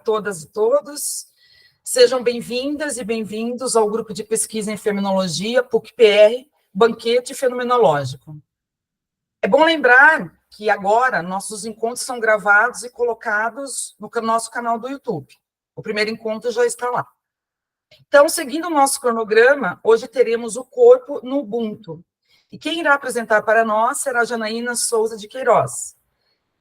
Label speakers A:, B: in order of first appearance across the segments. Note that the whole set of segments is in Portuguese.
A: Todas e todos, sejam bem-vindas e bem-vindos ao grupo de pesquisa em Fenomenologia, PUC-PR, Banquete Fenomenológico. É bom lembrar que agora nossos encontros são gravados e colocados no nosso canal do YouTube. O primeiro encontro já está lá. Então, seguindo o nosso cronograma, hoje teremos o corpo no Ubuntu. E quem irá apresentar para nós será a Janaína Souza de Queiroz.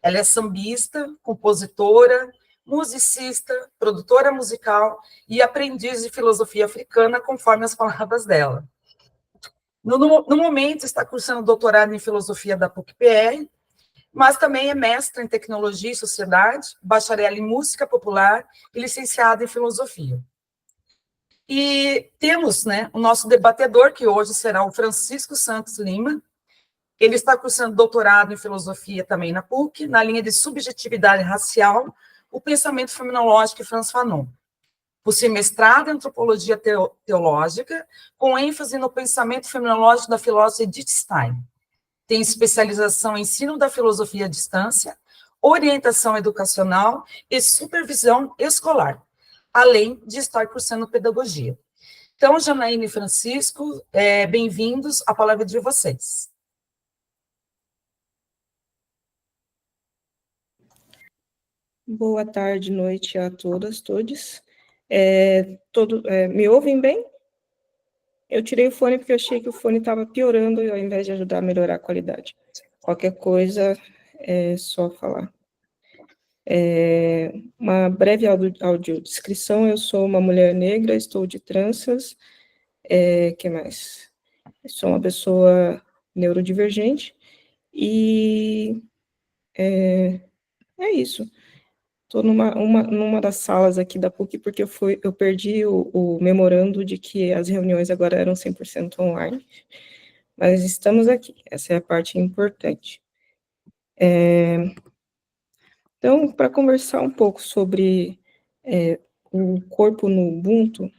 A: Ela é sambista, compositora, musicista, produtora musical e aprendiz de filosofia africana, conforme as palavras dela. No momento, está cursando doutorado em filosofia da PUC-PR, mas também é mestra em tecnologia e sociedade, bacharel em música popular e licenciada em filosofia. E temos, o nosso debatedor, que hoje será o Francisco Santos Lima. Ele está cursando doutorado em filosofia também na PUC, na linha de subjetividade racial, o pensamento fenomenológico e Franz Fanon. Possui mestrado em antropologia teológica, com ênfase no pensamento fenomenológico da filósofa Edith Stein. Tem especialização em ensino da filosofia à distância, orientação educacional e supervisão escolar, além de estar cursando pedagogia. Então, Janaína e Francisco, bem-vindos, a palavra é de vocês.
B: Boa tarde, noite a todas, todos. Me ouvem bem? Eu tirei o fone porque eu achei que o fone estava piorando, ao invés de ajudar a melhorar a qualidade. Qualquer coisa, é só falar. Uma breve audiodescrição: eu sou uma mulher negra, estou de tranças, que mais? Eu sou uma pessoa neurodivergente, e é isso. Estou numa das salas aqui da PUC, porque eu perdi o memorando de que as reuniões agora eram 100% online, mas estamos aqui, essa é a parte importante. Então, para conversar um pouco sobre o corpo no Ubuntu,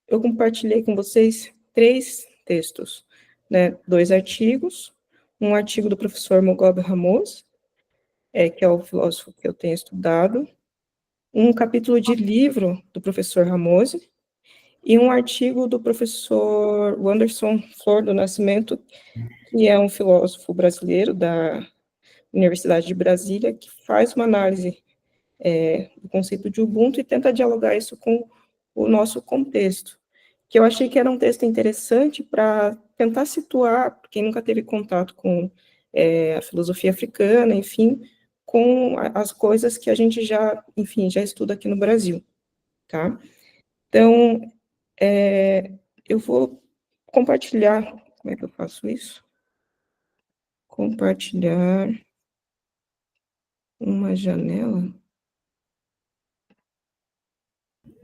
B: eu compartilhei com vocês 3 textos, 2 artigos, um artigo do professor Mogobe Ramos, que é o filósofo que eu tenho estudado, um capítulo de livro do professor Ramos, e um artigo do professor Wanderson Flor do Nascimento, que é um filósofo brasileiro da Universidade de Brasília, que faz uma análise do conceito de Ubuntu e tenta dialogar isso com o nosso contexto, que eu achei que era um texto interessante para tentar situar, quem nunca teve contato com a filosofia africana, enfim, com as coisas que a gente já estuda aqui no Brasil, tá? Então, eu vou compartilhar, como é que eu faço isso? Compartilhar uma janela.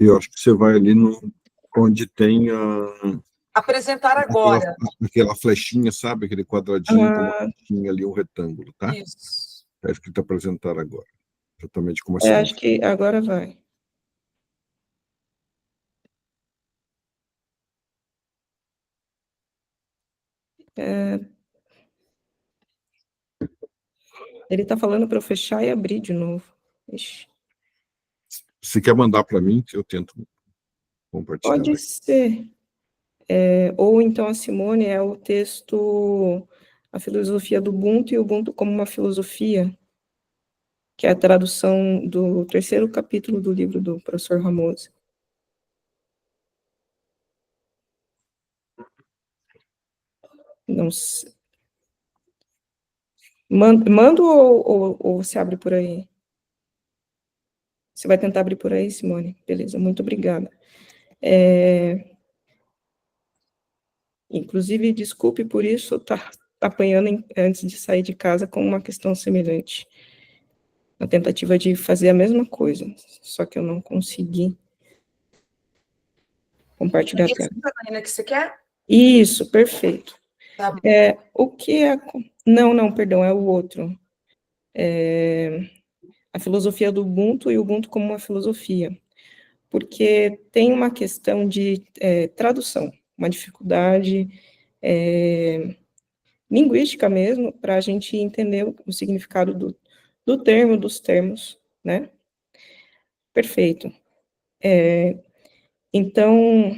C: Eu acho que você vai ali onde tem
A: Apresentar agora.
C: Aquela flechinha, sabe? Aquele quadradinho com uma flechinha ali, um retângulo, tá?
A: Isso.
C: Está escrito apresentar agora. Exatamente como assim.
B: Acho que agora vai. Ele está falando para eu fechar e abrir de novo. Ixi.
C: Se quer mandar para mim, eu tento compartilhar.
B: Pode ser. Ou então a Simone é o texto A Filosofia do Ubuntu e o Ubuntu como uma Filosofia, que é a tradução do 3º capítulo do livro do professor Ramos. Não sei. Mando ou se abre por aí? Você vai tentar abrir por aí, Simone? Beleza, muito obrigada. Inclusive, desculpe por isso, tá apanhando antes de sair de casa com uma questão semelhante. Na tentativa de fazer a mesma coisa, só que eu não consegui compartilhar a tela.
A: É que você quer?
B: Isso, perfeito.
A: Tá.
B: O que é... Não, perdão, é o outro. A filosofia do Ubuntu e o Ubuntu como uma filosofia. Porque tem uma questão de tradução, uma dificuldade linguística mesmo, para a gente entender o significado do termo, dos termos, né? Perfeito. Então,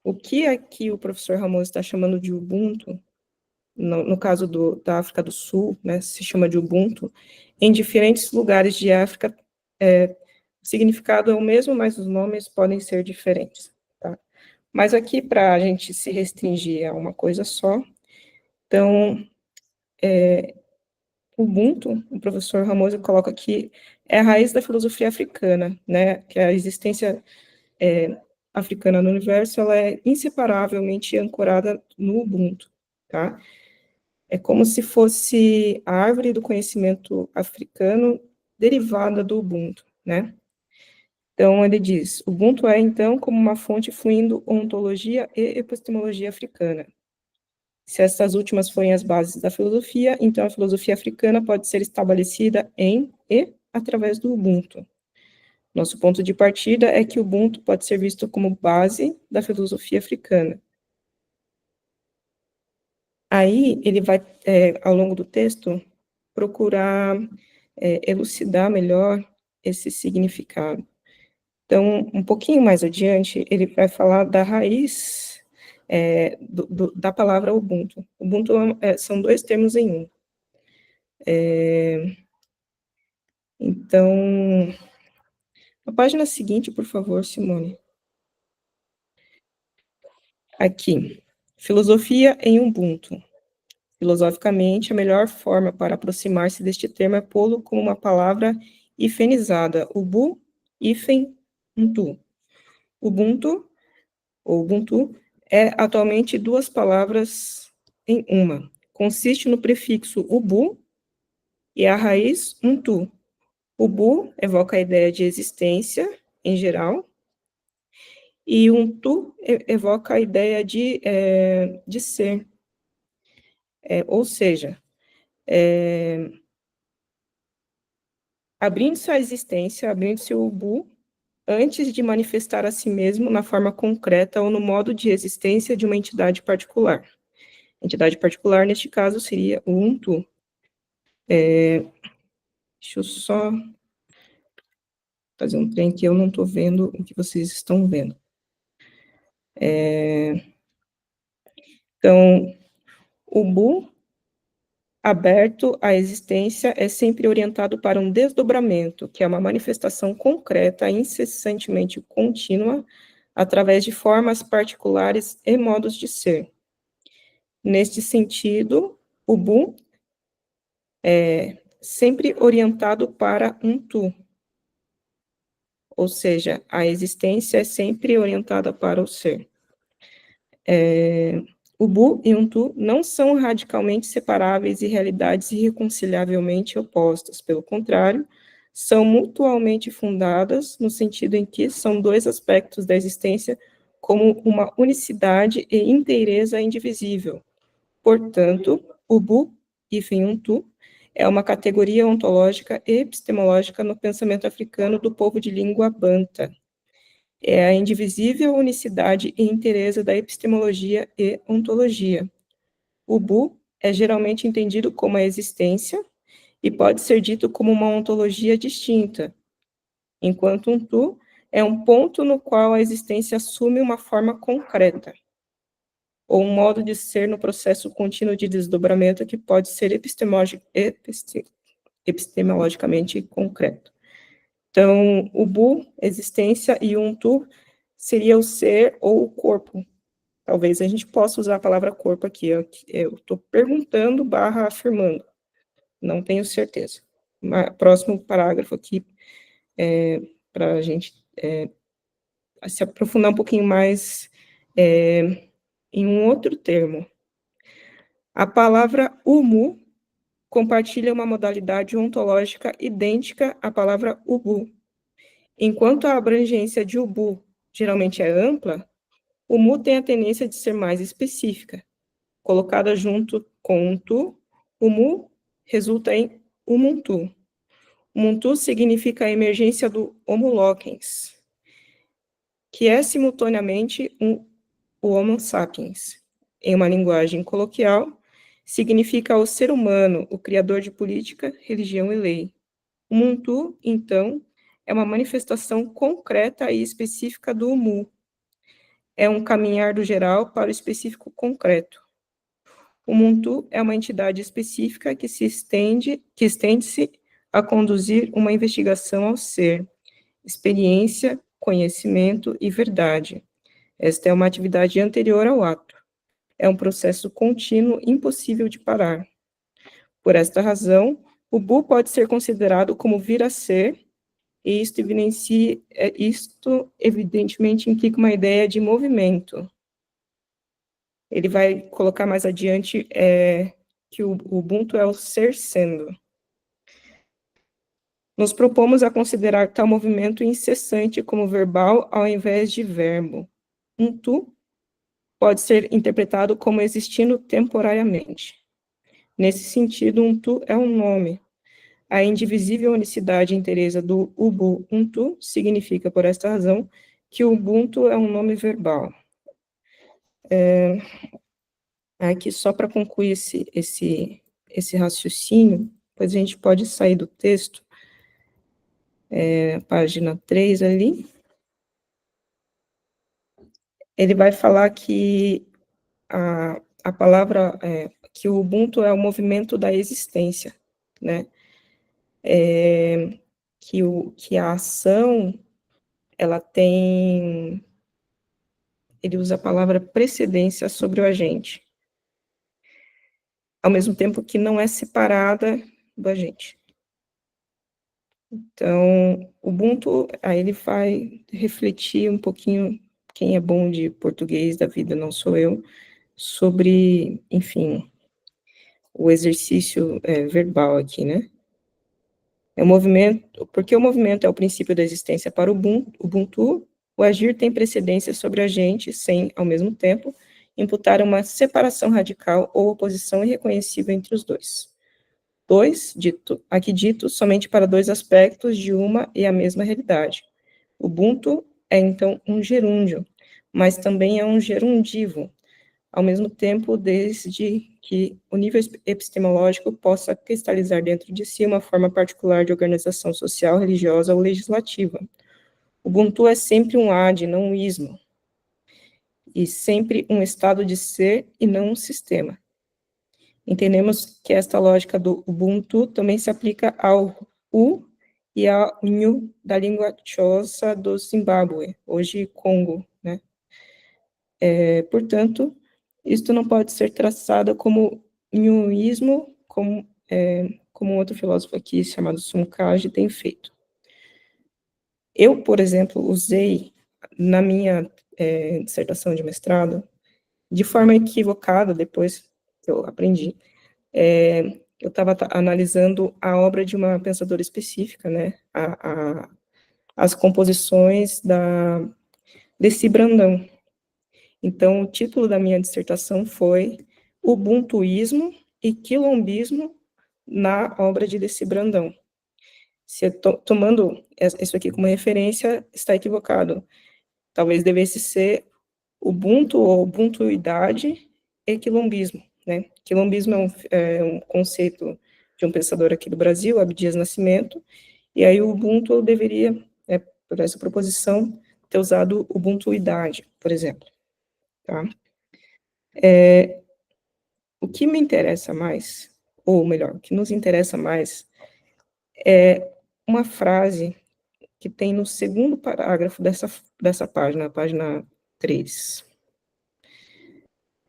B: o que aqui o professor Ramos está chamando de Ubuntu, no caso da África do Sul, né, se chama de Ubuntu, em diferentes lugares de África, o significado é o mesmo, mas os nomes podem ser diferentes, tá? Mas aqui, para a gente se restringir a uma coisa só, então, Ubuntu, o professor Ramos coloca aqui, é a raiz da filosofia africana, né, que a existência africana no universo, ela é inseparavelmente ancorada no Ubuntu, tá? É como se fosse a árvore do conhecimento africano derivada do Ubuntu, né? Então, ele diz, Ubuntu é, então, como uma fonte fluindo ontologia e epistemologia africana. Se essas últimas forem as bases da filosofia, então a filosofia africana pode ser estabelecida em e através do Ubuntu. Nosso ponto de partida é que o Ubuntu pode ser visto como base da filosofia africana. Aí, ele vai, ao longo do texto, procurar elucidar melhor esse significado. Então, um pouquinho mais adiante, ele vai falar da raiz da palavra Ubuntu. Ubuntu são dois termos em um. Então, a página seguinte, por favor, Simone. Aqui, filosofia em Ubuntu. Filosoficamente, a melhor forma para aproximar-se deste termo é pô-lo como uma palavra hifenizada, ubu, hifen, untu. Ubuntu, ou Ubuntu, é atualmente duas palavras em uma. Consiste no prefixo ubu e a raiz untu. Ubu evoca a ideia de existência, em geral, e untu evoca a ideia de ser. Ou seja, abrindo-se a existência, abrindo-se o ubu, antes de manifestar a si mesmo na forma concreta ou no modo de existência de uma entidade particular. Entidade particular, neste caso, seria o Ubuntu. Deixa eu só fazer um trem que eu não estou vendo o que vocês estão vendo. Então, o Ubuntu aberto à existência é sempre orientado para um desdobramento, que é uma manifestação concreta, incessantemente contínua, através de formas particulares e modos de ser. Neste sentido, o Ubuntu é sempre orientado para um tu, ou seja, a existência é sempre orientada para o ser. O Bu e um tu não são radicalmente separáveis e realidades irreconciliavelmente opostas, pelo contrário, são mutuamente fundadas, no sentido em que são dois aspectos da existência como uma unicidade e inteireza indivisível. Portanto, o Bu, hífen um tu, é uma categoria ontológica e epistemológica no pensamento africano do povo de língua banta. É a indivisível unicidade e inteireza da epistemologia e ontologia. O Bu é geralmente entendido como a existência e pode ser dito como uma ontologia distinta, enquanto um tu é um ponto no qual a existência assume uma forma concreta, ou um modo de ser no processo contínuo de desdobramento que pode ser epistemologicamente concreto. Então, o Bu, existência, e um tu seria o ser ou o corpo. Talvez a gente possa usar a palavra corpo aqui. Eu estou perguntando / afirmando. Não tenho certeza. Próximo parágrafo aqui, para a gente se aprofundar um pouquinho mais em um outro termo. A palavra umu compartilha uma modalidade ontológica idêntica à palavra ubu. Enquanto a abrangência de ubu geralmente é ampla, o mu tem a tendência de ser mais específica. Colocada junto com um tu, o mu resulta em umuntu. Umuntu significa a emergência do homo loquens, que é simultaneamente o homo sapiens. Em uma linguagem coloquial, significa o ser humano, o criador de política, religião e lei. Umuntu, então, é uma manifestação concreta e específica do Mu. É um caminhar do geral para o específico concreto. O Muntu é uma entidade específica que estende-se a conduzir uma investigação ao ser, experiência, conhecimento e verdade. Esta é uma atividade anterior ao ato. É um processo contínuo, impossível de parar. Por esta razão, o Bu pode ser considerado como vir a ser, e isto evidentemente implica uma ideia de movimento. Ele vai colocar mais adiante que o Ubuntu é o ser sendo. Nos propomos a considerar tal movimento incessante como verbal ao invés de verbo. Ubuntu pode ser interpretado como existindo temporariamente. Nesse sentido, Ubuntu é um nome. A indivisível unicidade inteireza do Ubuntu significa, por esta razão, que o Ubuntu é um nome verbal. Aqui, só para concluir esse raciocínio, depois a gente pode sair do texto, página 3 ali. Ele vai falar que a palavra, que o Ubuntu é o movimento da existência, né? Que a ação, ela tem, ele usa a palavra precedência sobre o agente, ao mesmo tempo que não é separada do agente. Então, o Ubuntu, aí ele vai refletir um pouquinho, quem é bom de português da vida, não sou eu, sobre, enfim, o exercício verbal aqui, né? É o movimento, porque o movimento é o princípio da existência para o Ubuntu, o agir tem precedência sobre a gente, sem, ao mesmo tempo, imputar uma separação radical ou oposição irreconhecível entre os dois. Aqui dito, somente para dois aspectos de uma e a mesma realidade. O Ubuntu é, então, um gerúndio, mas também é um gerundivo, ao mesmo tempo, desde que o nível epistemológico possa cristalizar dentro de si uma forma particular de organização social, religiosa ou legislativa. O Ubuntu é sempre um ad, não um ismo, e sempre um estado de ser e não um sistema. Entendemos que esta lógica do Ubuntu também se aplica ao U e ao Nhu da língua Xhosa do Zimbábue, hoje Congo, né? Portanto, isto não pode ser traçado como Nhuísmo, como outro filósofo aqui chamado Sumkaj tem feito. Eu, por exemplo, usei na minha dissertação de mestrado, de forma equivocada, depois que eu aprendi, eu estava analisando a obra de uma pensadora específica, né, as composições da Deci Brandão. Então, o título da minha dissertação foi Ubuntuísmo e Quilombismo na obra de Deci Brandão. Se tomando isso aqui como referência, está equivocado. Talvez devesse ser Ubuntu ou Ubuntuidade e quilombismo, né? Quilombismo é um conceito de um pensador aqui do Brasil, Abdias Nascimento, e aí o Ubuntu deveria, por essa proposição, ter usado Ubuntuidade, por exemplo, tá? O que me interessa mais, ou melhor, o que nos interessa mais, é uma frase que tem no segundo parágrafo dessa página, página 3.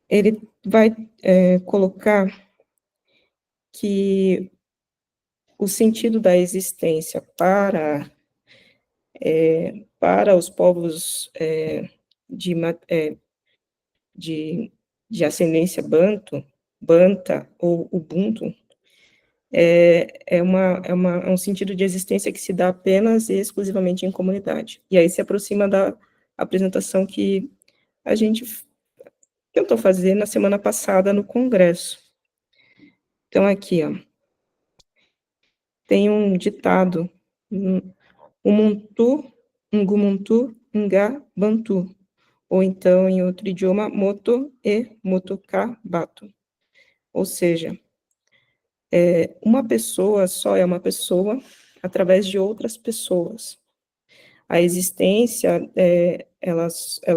B: Ele vai colocar que o sentido da existência para os povos de ascendência Banta ou Ubuntu é um sentido de existência que se dá apenas e exclusivamente em comunidade. E aí se aproxima da apresentação que a gente tentou fazer na semana passada no Congresso. Então, aqui, ó, tem um ditado, Umuntu, Ngumuntu, Nga, Bantu, ou então, em outro idioma, Moto e Motoka Bato. Ou seja, uma pessoa só é uma pessoa através de outras pessoas. a existência, ela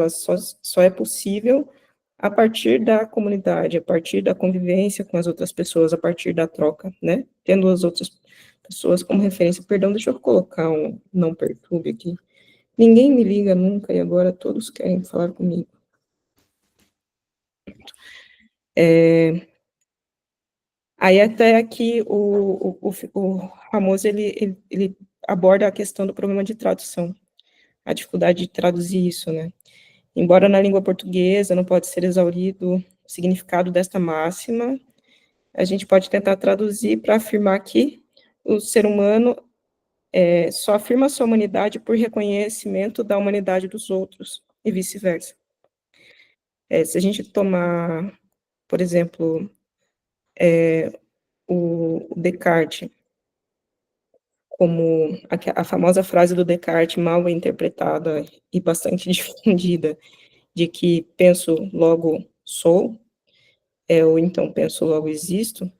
B: só é possível a partir da comunidade, a partir da convivência com as outras pessoas, a partir da troca, né? Tendo as outras pessoas como referência. Perdão, deixa eu colocar um não perturbe aqui. Ninguém me liga nunca e agora todos querem falar comigo. Aí até aqui o Ramos, ele aborda a questão do problema de tradução, a dificuldade de traduzir isso, né? Embora na língua portuguesa não pode ser exaurido o significado desta máxima, a gente pode tentar traduzir para afirmar que o ser humano só afirma sua humanidade por reconhecimento da humanidade dos outros, e vice-versa. Se a gente tomar, por exemplo, o Descartes, como a famosa frase do Descartes, mal interpretada e bastante difundida, de que penso, logo sou, ou então penso, logo existo,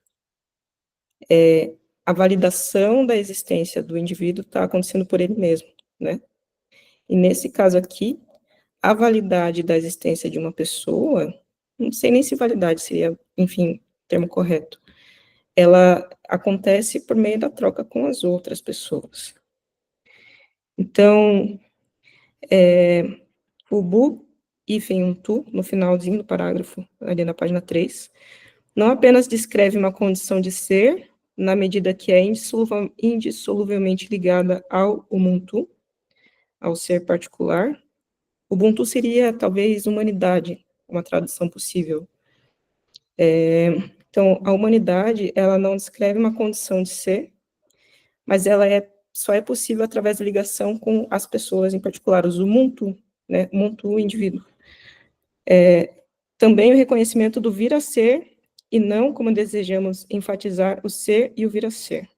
B: a validação da existência do indivíduo está acontecendo por ele mesmo, né? E nesse caso aqui, a validade da existência de uma pessoa, não sei nem se validade seria, enfim, o termo correto, ela acontece por meio da troca com as outras pessoas. Então, o bu, hífen um tu, no finalzinho do parágrafo, ali na página 3, não apenas descreve uma condição de ser, na medida que é indissoluvelmente ligada ao Ubuntu, ao ser particular. Ubuntu seria, talvez, humanidade, uma tradução possível. Então, a humanidade, ela não descreve uma condição de ser, mas ela só é possível através da ligação com as pessoas, em particular, os Ubuntu, né, Ubuntu, o indivíduo. Também o reconhecimento do vir a ser, e não como desejamos enfatizar o ser e o vir a ser.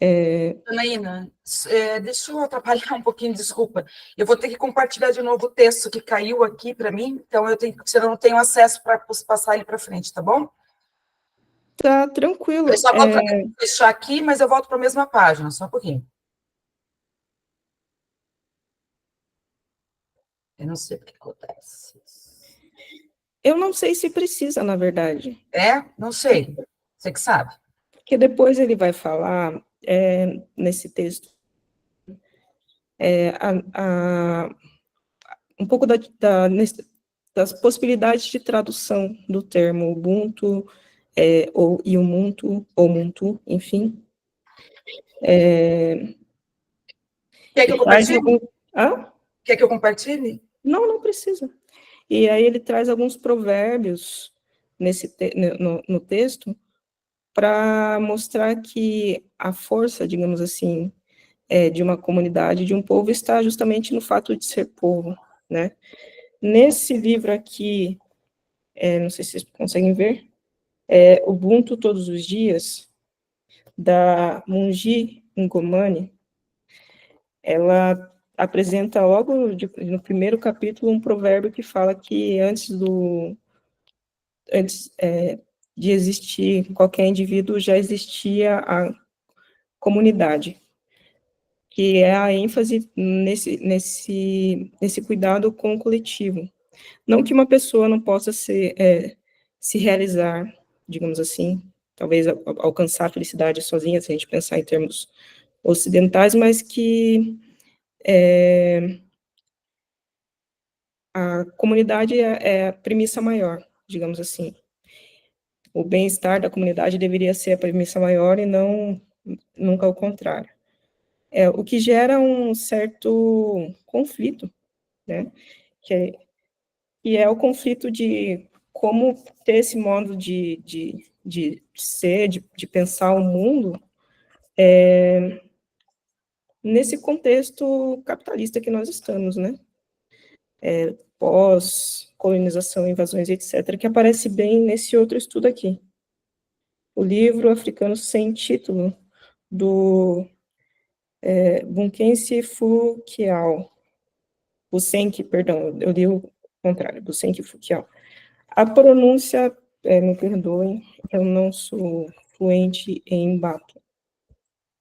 A: Janaína, deixa eu atrapalhar um pouquinho, desculpa. Eu vou ter que compartilhar de novo o texto que caiu aqui para mim, então senão eu não tenho acesso para passar ele para frente, tá bom?
B: Tá tranquilo.
A: Eu só vou fechar aqui, mas eu volto para a mesma página, só um pouquinho. Eu não sei o que acontece.
B: Eu não sei se precisa, na verdade.
A: Não sei. Você que sabe.
B: Porque depois ele vai falar, nesse texto, um pouco das possibilidades de tradução do termo Ubuntu, ou Ubuntu, ou Ubuntu, enfim.
A: Quer que eu compartilhe?
B: Hã?
A: Quer que eu compartilhe?
B: Não precisa. E aí ele traz alguns provérbios no texto para mostrar que a força, digamos assim, de uma comunidade, de um povo, está justamente no fato de ser povo, né? Nesse livro aqui, não sei se vocês conseguem ver, Ubuntu Todos os Dias, da Munji Ngomane, ela apresenta logo no primeiro capítulo um provérbio que fala que antes de existir qualquer indivíduo, já existia a comunidade, que é a ênfase nesse cuidado com o coletivo. Não que uma pessoa não possa se realizar, digamos assim, talvez alcançar a felicidade sozinha, se a gente pensar em termos ocidentais, mas que a comunidade é a premissa maior, digamos assim. O bem-estar da comunidade deveria ser a premissa maior e não nunca o contrário. O que gera um certo conflito, né? Que é o conflito de como ter esse modo de ser, de pensar o mundo, nesse contexto capitalista que nós estamos, né? Pós-colonização, invasões, etc., que aparece bem nesse outro estudo aqui. O livro Africano Sem Título, do Bunkensi Fukiao. Busenki, perdão, eu li o contrário, Busenki Fukiao. A pronúncia, me perdoem, eu não sou fluente em Bato.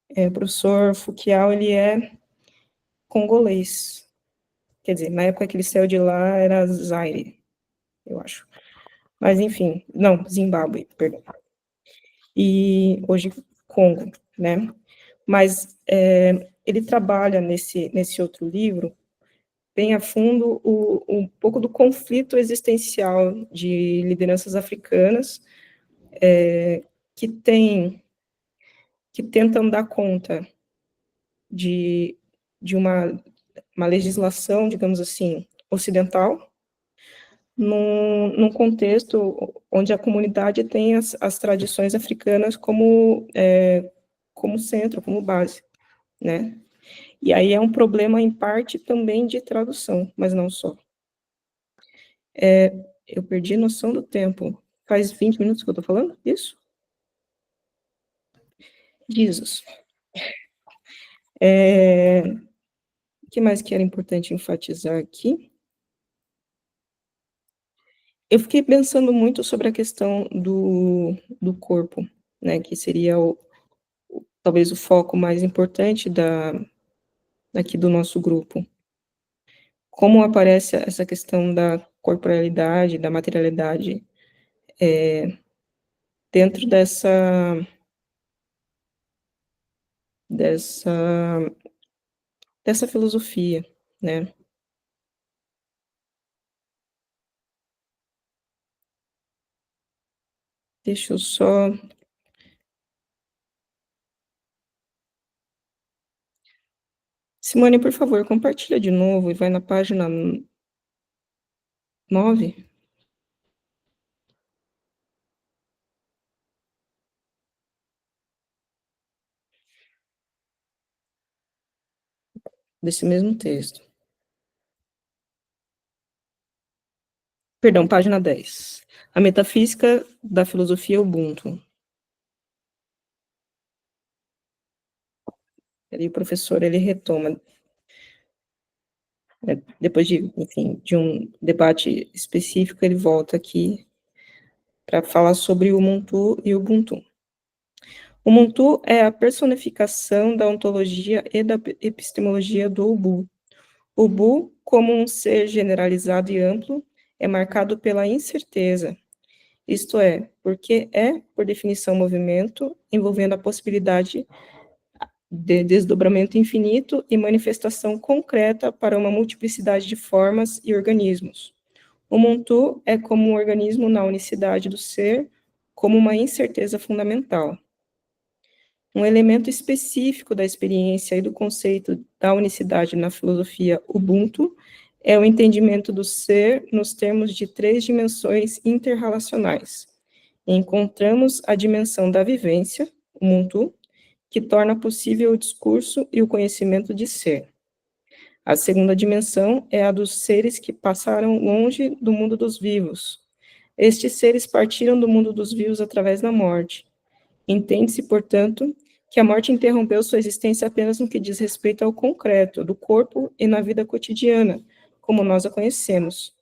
B: O professor Fukuyama, ele é congolês. Quer dizer, na época que ele saiu de lá, era Zaire, eu acho. Mas, enfim, não, Zimbábue, perdão. E hoje, Congo, né? Mas ele trabalha nesse outro livro bem a fundo um pouco do conflito existencial de lideranças africanas que tentam dar conta de uma legislação, digamos assim, ocidental, num contexto onde a comunidade tem as tradições africanas como centro, como base, né? E aí é um problema, em parte, também de tradução, mas não só. Eu perdi noção do tempo. Faz 20 minutos que eu estou falando? Isso? Jesus. O que mais que era importante enfatizar aqui? Eu fiquei pensando muito sobre a questão do corpo, né, que seria talvez o foco mais importante aqui do nosso grupo. Como aparece essa questão da corporalidade, da materialidade, dentro dessa filosofia, né? Deixa eu só... Simone, por favor, compartilha de novo e vai na página 9. Desse mesmo texto. Perdão, página 10. A metafísica da filosofia Ubuntu. E o professor, ele retoma, depois enfim, de um debate específico, ele volta aqui para falar sobre o Ubuntu e o Ubuntu. O Ubuntu é a personificação da ontologia e da epistemologia do Ubu. O Ubu, como um ser generalizado e amplo, é marcado pela incerteza, isto é, porque é, por definição, movimento, envolvendo a possibilidade de desdobramento infinito e manifestação concreta para uma multiplicidade de formas e organismos. O Ubuntu é como um organismo na unicidade do ser, como uma incerteza fundamental. Um elemento específico da experiência e do conceito da unicidade na filosofia Ubuntu é o entendimento do ser nos termos de 3 dimensões interrelacionais. Encontramos a dimensão da vivência, Ubuntu, que torna possível o discurso e o conhecimento de ser. A segunda dimensão é a dos seres que passaram longe do mundo dos vivos. Estes seres partiram do mundo dos vivos através da morte. Entende-se, portanto, que a morte interrompeu sua existência apenas no que diz respeito ao concreto, do corpo e na vida cotidiana, como nós a conhecemos.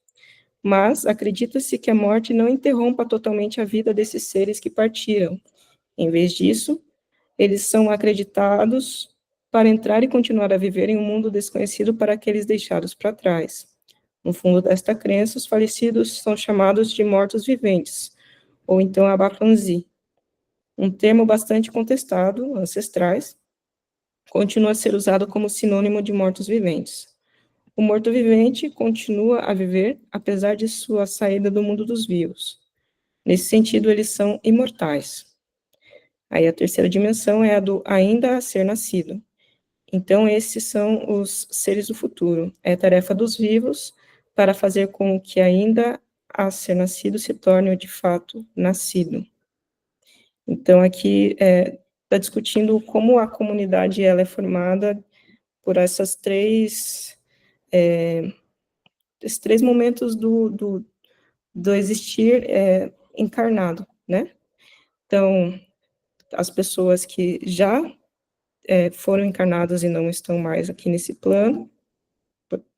B: Mas acredita-se que a morte não interrompa totalmente a vida desses seres que partiram. Em vez disso, eles são acreditados para entrar e continuar a viver em um mundo desconhecido para aqueles deixados para trás. No fundo desta crença, os falecidos são chamados de mortos-viventes, ou então abacanzi, um termo bastante contestado, ancestrais, continua a ser usado como sinônimo de mortos-viventes. O morto-vivente continua a viver, apesar de sua saída do mundo dos vivos. Nesse sentido, eles são imortais. Aí a terceira dimensão é a do ainda a ser nascido. Então, esses são os seres do futuro. É tarefa dos vivos para fazer com que ainda a ser nascido se torne o de fato nascido. Então, aqui está discutindo como a comunidade ela é formada por esses três momentos do existir encarnado, né? Então, as pessoas que já foram encarnadas e não estão mais aqui nesse plano,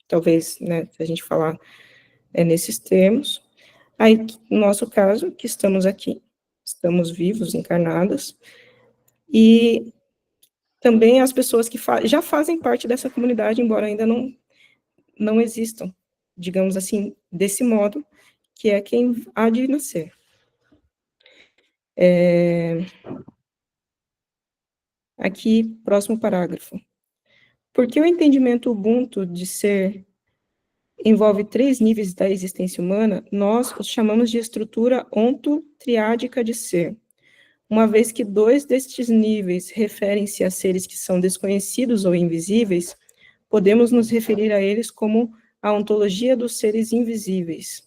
B: talvez, né, se a gente falar nesses termos. Aí, no nosso caso, que estamos aqui, estamos vivos, encarnados, e também as pessoas que já fazem parte dessa comunidade, embora ainda não existam, digamos assim, desse modo, que é quem há de nascer. Aqui, próximo parágrafo. Porque o entendimento Ubuntu de ser envolve 3 níveis da existência humana, nós os chamamos de estrutura ontotriádica de ser, uma vez que 2 destes níveis referem-se a seres que são desconhecidos ou invisíveis, podemos nos referir a eles como a ontologia dos seres invisíveis.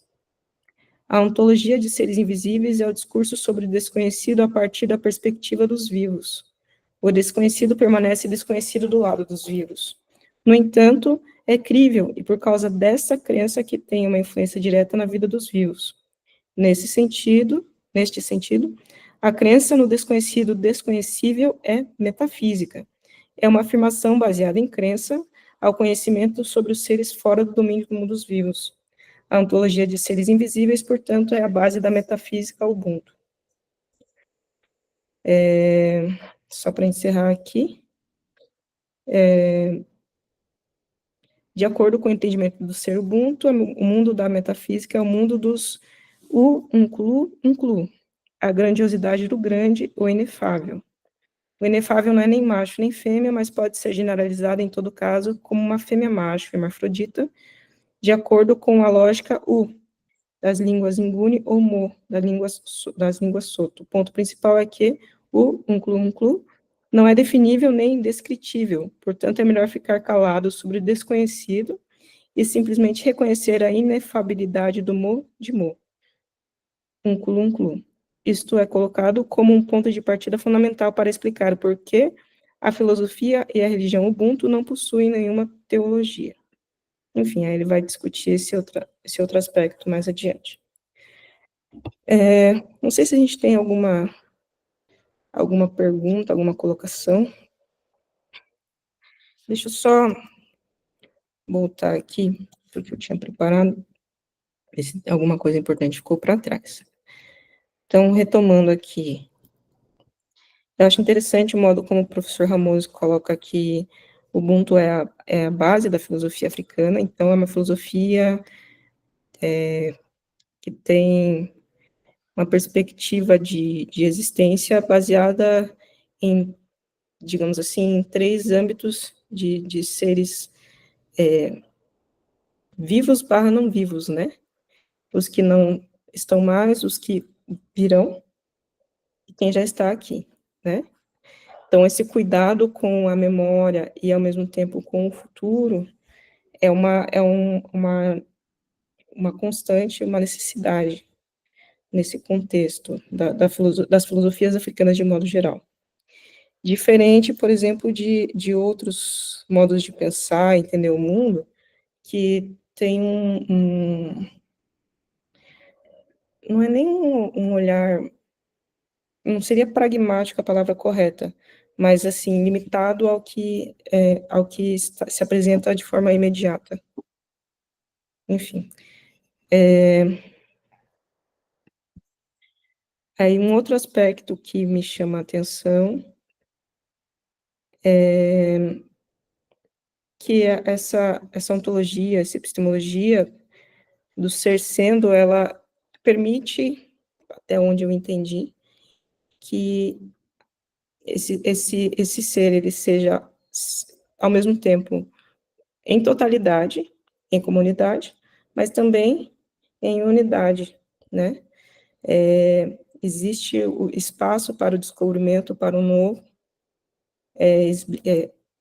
B: A ontologia de seres invisíveis é o discurso sobre o desconhecido a partir da perspectiva dos vivos. O desconhecido permanece desconhecido do lado dos vivos. No entanto, é crível e por causa dessa crença que tem uma influência direta na vida dos vivos. Neste sentido, a crença no desconhecido desconhecível é metafísica. É uma afirmação baseada em crença ao conhecimento sobre os seres fora do domínio do mundo dos vivos. A ontologia de seres invisíveis, portanto, é a base da metafísica Ubuntu. Só para encerrar aqui, de acordo com o entendimento do ser Ubuntu, o mundo da metafísica é o mundo dos unclu, a grandiosidade do grande, o inefável. O inefável não é nem macho nem fêmea, mas pode ser generalizado em todo caso como uma fêmea macho, hermafrodita, de acordo com a lógica das línguas Nguni ou Mo, das línguas Soto. O ponto principal é que o unclu não é definível nem indescritível, portanto é melhor ficar calado sobre o desconhecido e simplesmente reconhecer a inefabilidade do Mo de Mo. Unclu. Isto é colocado como um ponto de partida fundamental para explicar por que a filosofia e a religião Ubuntu não possuem nenhuma teologia. Enfim, aí ele vai discutir esse outro aspecto mais adiante. Não sei se a gente tem alguma pergunta, alguma colocação. Deixa eu só voltar aqui, porque eu tinha preparado, ver se alguma coisa importante ficou para trás. Então, retomando aqui, eu acho interessante o modo como o professor Ramos coloca que o Ubuntu é a base da filosofia africana, então é uma filosofia que tem uma perspectiva de existência baseada em, digamos assim, em 3 âmbitos de seres vivos barra não vivos, né? Os que não estão mais, os que virão, e quem já está aqui, né? Então, esse cuidado com a memória e, ao mesmo tempo, com o futuro, é uma constante, uma necessidade nesse contexto das filosofias africanas de modo geral. Diferente, por exemplo, de outros modos de pensar, entender o mundo, que tem não é nem um olhar, não seria pragmático a palavra correta, mas, assim, limitado ao que se apresenta de forma imediata. Enfim. Aí, um outro aspecto que me chama a atenção é que essa ontologia, essa epistemologia do ser sendo, ela permite, até onde eu entendi, que esse ser, ele seja, ao mesmo tempo, em totalidade, em comunidade, mas também em unidade, né? Existe o espaço para o descobrimento, para o novo,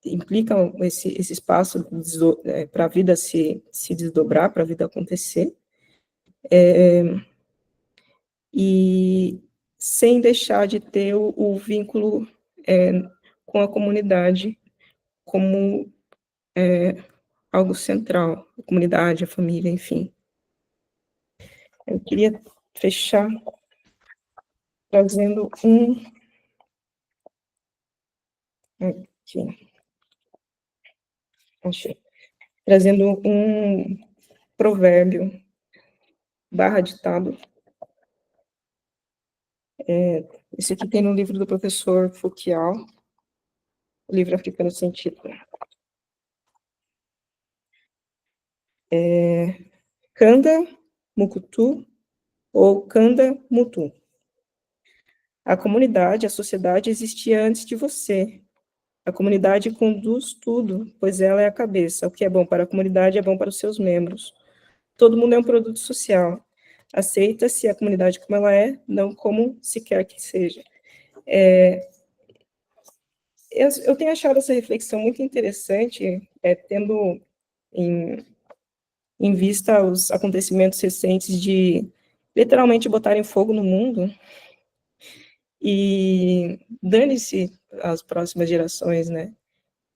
B: implica esse espaço para a vida se desdobrar, para a vida acontecer, e sem deixar de ter o vínculo com a comunidade como algo central, a comunidade, a família, enfim. Eu queria fechar trazendo aqui, achei, trazendo um provérbio barra ditado. Esse aqui tem no livro do professor Fouquial, o livro africano sem título. Kanda Mukutu ou Kanda Mutu. A comunidade, a sociedade existia antes de você. A comunidade conduz tudo, pois ela é a cabeça. O que é bom para a comunidade é bom para os seus membros. Todo mundo é um produto social. Aceita-se a comunidade como ela é, não como se quer que seja. Eu tenho achado essa reflexão muito interessante, tendo em vista os acontecimentos recentes de literalmente botarem fogo no mundo, e dane-se as próximas gerações, né?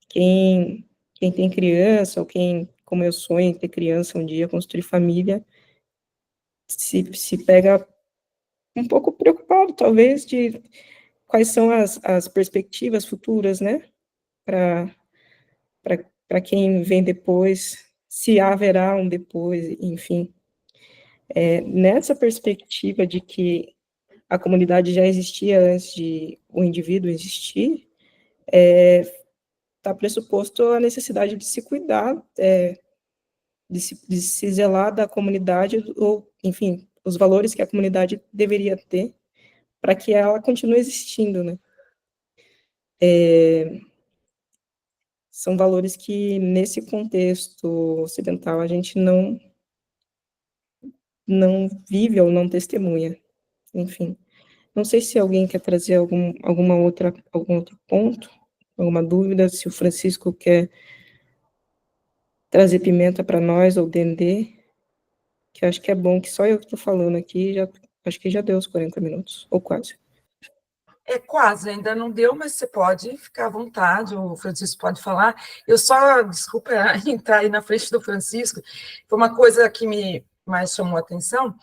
B: Quem tem criança, ou quem, como eu sonho em ter criança um dia, construir família, se pega um pouco preocupado, talvez, de quais são as perspectivas futuras, né? Para quem vem depois, se haverá um depois, enfim. Nessa perspectiva de que a comunidade já existia antes de o indivíduo existir, está pressuposto a necessidade de se cuidar, de se zelar da comunidade, ou, enfim, os valores que a comunidade deveria ter para que ela continue existindo, né? São valores que, nesse contexto ocidental, a gente não vive ou não testemunha, enfim. Não sei se alguém quer trazer algum outro ponto, alguma dúvida, se o Francisco quer trazer pimenta para nós, ou Dendê, que eu acho que é bom, que só eu estou falando aqui, acho que já deu os 40 minutos, ou quase.
A: Quase, ainda não deu, mas você pode ficar à vontade, o Francisco pode falar. Eu só, desculpa entrar aí na frente do Francisco, foi uma coisa que me mais chamou a atenção.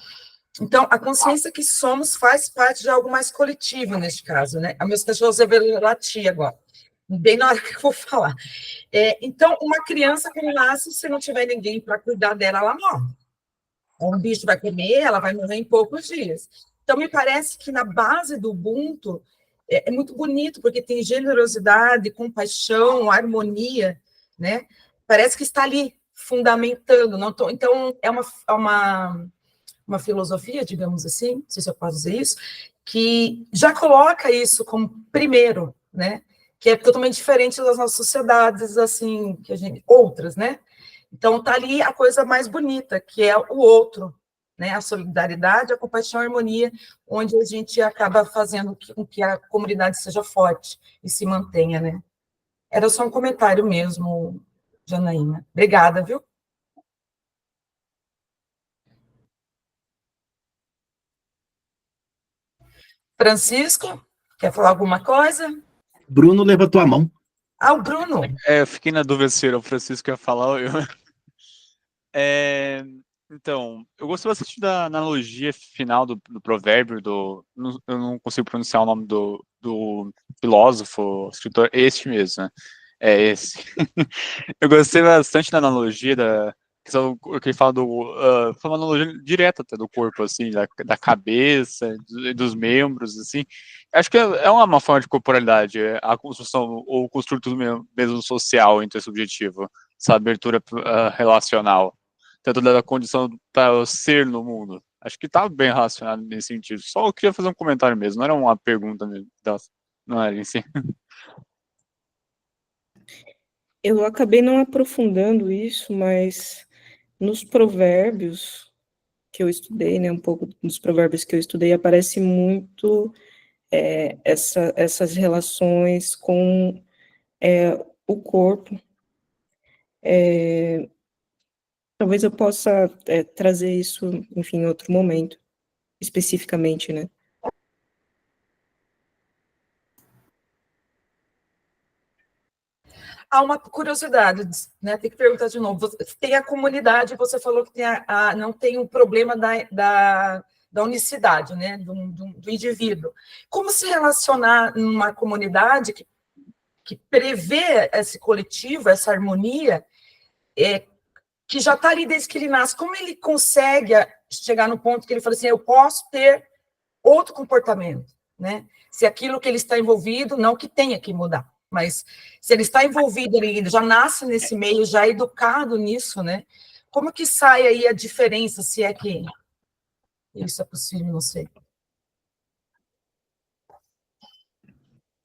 A: Então, a consciência que somos faz parte de algo mais coletivo, neste caso, né? A meus cachorros resolveram latir agora, bem na hora que eu vou falar. Então, uma criança, quando nasce, se não tiver ninguém para cuidar dela, ela morre. Um bicho vai comer, ela vai morrer em poucos dias. Então, me parece que na base do Ubuntu é muito bonito, porque tem generosidade, compaixão, harmonia, né? Parece que está ali fundamentando. Então, é uma filosofia, digamos assim, não sei se eu posso dizer isso, que já coloca isso como primeiro, né? Que é totalmente diferente das nossas sociedades, assim, outras, né? Então, está ali a coisa mais bonita, que é o outro, né? A solidariedade, a compaixão, a harmonia, onde a gente acaba fazendo com que a comunidade seja forte e se mantenha, né? Era só um comentário mesmo, Janaína. Obrigada, viu? Francisco, quer falar alguma coisa?
D: Bruno levantou a mão.
A: O Bruno.
E: Eu fiquei na dúvida se era o Francisco ia falar ou eu. Então, eu gostei bastante da analogia final do provérbio, eu não consigo pronunciar o nome do filósofo, escritor, este mesmo, né? É esse. Eu gostei bastante da analogia que ele fala foi uma analogia direta até do corpo, assim, da cabeça, dos membros, assim. Acho que é uma forma de corporalidade, a construção, ou o construto mesmo social entre esse objetivo, essa abertura relacional, tanto da condição para o ser no mundo. Acho que está bem relacionado nesse sentido. Só eu queria fazer um comentário mesmo, não era uma pergunta mesmo, não era em si.
B: Eu acabei não aprofundando isso, mas nos provérbios que eu estudei, né, um pouco dos provérbios que eu estudei, aparece muito essas relações com o corpo. Talvez eu possa trazer isso, enfim, em outro momento, especificamente, né?
A: Há uma curiosidade, né? Tem que perguntar de novo. Tem a comunidade, você falou que não tem o problema da unicidade, né? Do indivíduo. Como se relacionar numa comunidade que prevê esse coletivo, essa harmonia, que já está ali desde que ele nasce? Como ele consegue chegar no ponto que ele fala assim, eu posso ter outro comportamento, né? Se aquilo que ele está envolvido, não que tenha que mudar, Mas se ele está envolvido, ele já nasce nesse meio, já é educado nisso, né? Como que sai aí a diferença, se é que isso é possível, não sei.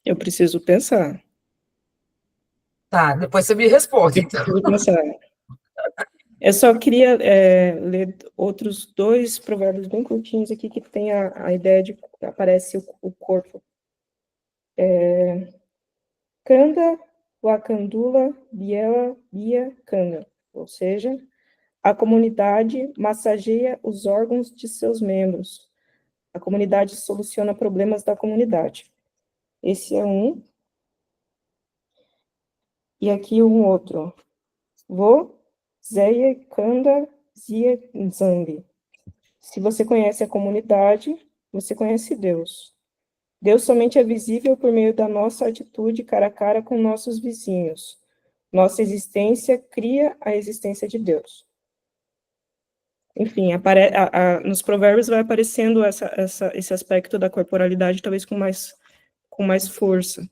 B: Eu preciso pensar.
A: Tá, depois você me responde,
B: Eu
A: então.
B: preciso pensar. Eu só queria ler outros 2 provérbios bem curtinhos aqui, que tem a ideia de que aparece o corpo. Kanda, Wakandula, Biela, Bia, Kanga. Ou seja, a comunidade massageia os órgãos de seus membros. A comunidade soluciona problemas da comunidade. Esse é um. E aqui um outro. Vo, Zeia, Kanda, Zia, Zambi. Se você conhece a comunidade, você conhece Deus. Deus somente é visível por meio da nossa atitude cara a cara com nossos vizinhos. Nossa existência cria a existência de Deus. Enfim, nos provérbios vai aparecendo esse aspecto da corporalidade, talvez com mais força.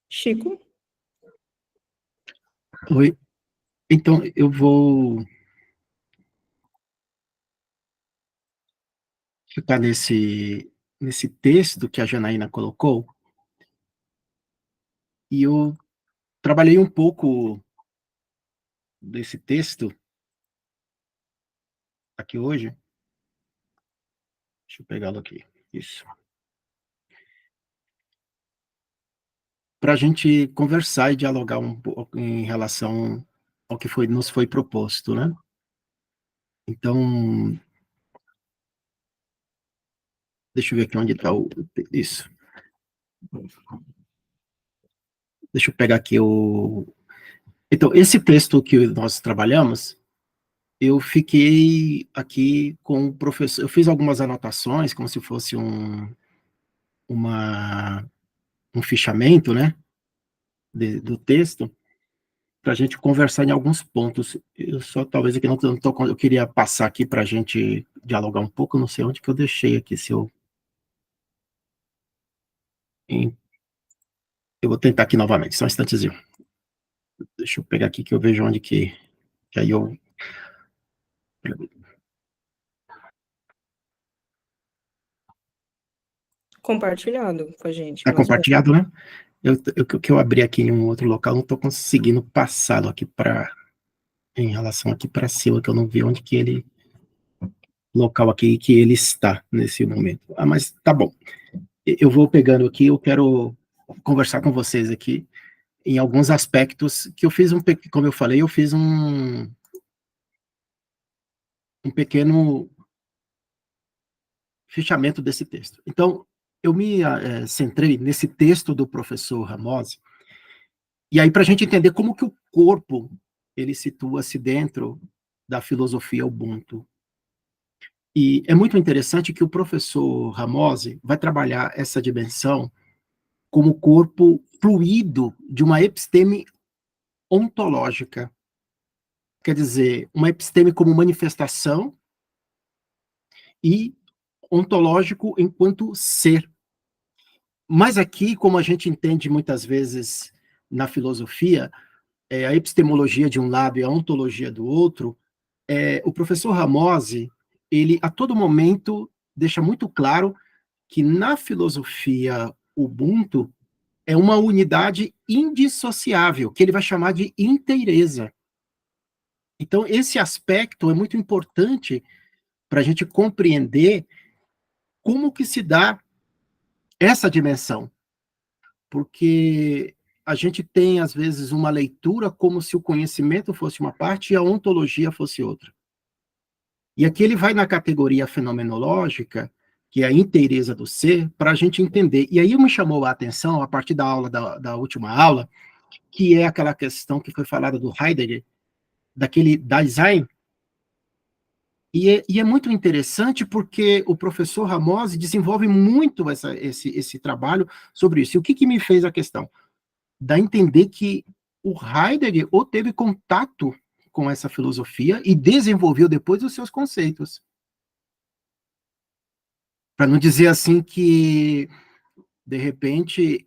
B: Chico?
D: Oi. Então, eu vou ficar nesse texto que a Janaína colocou, e eu trabalhei um pouco desse texto aqui hoje. Deixa eu pegá-lo aqui. Isso. Para a gente conversar e dialogar um pouco em relação ao que nos foi proposto, né? Então, deixa eu ver aqui onde está isso. Deixa eu pegar aqui Então, esse texto que nós trabalhamos, eu fiquei aqui com o professor, eu fiz algumas anotações, como se fosse um fichamento, né, do texto, para a gente conversar em alguns pontos. Eu só, talvez, aqui eu queria passar aqui para a gente dialogar um pouco, não sei onde que eu deixei aqui, eu vou tentar aqui novamente, só um instantezinho. Deixa eu pegar aqui que eu vejo onde que aí eu...
B: Compartilhado com a gente.
D: Está compartilhado, né? Que eu abri aqui em um outro local, não estou conseguindo passá-lo aqui em relação aqui para cima, que eu não vi onde que ele... local aqui que ele está nesse momento. Mas tá bom. Eu vou pegando aqui, eu quero conversar com vocês aqui em alguns aspectos que eu fiz como eu falei, eu fiz um pequeno fichamento desse texto. Então, eu me centrei nesse texto do professor Ramose, e aí para a gente entender como que o corpo ele situa-se dentro da filosofia Ubuntu. E é muito interessante que o professor Ramose vai trabalhar essa dimensão como corpo fluido de uma episteme ontológica. Quer dizer, uma episteme como manifestação e ontológico enquanto ser. Mas aqui, como a gente entende muitas vezes na filosofia, a epistemologia de um lado e a ontologia do outro, o professor Ramose, ele a todo momento deixa muito claro que na filosofia Ubuntu é uma unidade indissociável, que ele vai chamar de inteireza. Então, esse aspecto é muito importante para a gente compreender como que se dá essa dimensão. Porque a gente tem, às vezes, uma leitura como se o conhecimento fosse uma parte e a ontologia fosse outra. E aqui ele vai na categoria fenomenológica, que é a inteireza do ser, para a gente entender. E aí me chamou a atenção, a partir da aula da última aula, que é aquela questão que foi falada do Heidegger, daquele Dasein. E é muito interessante porque o professor Ramose desenvolve muito esse trabalho sobre isso. E o que me fez a questão? Dá a entender que o Heidegger ou teve contato com essa filosofia e desenvolveu depois os seus conceitos. Para não dizer assim que, de repente,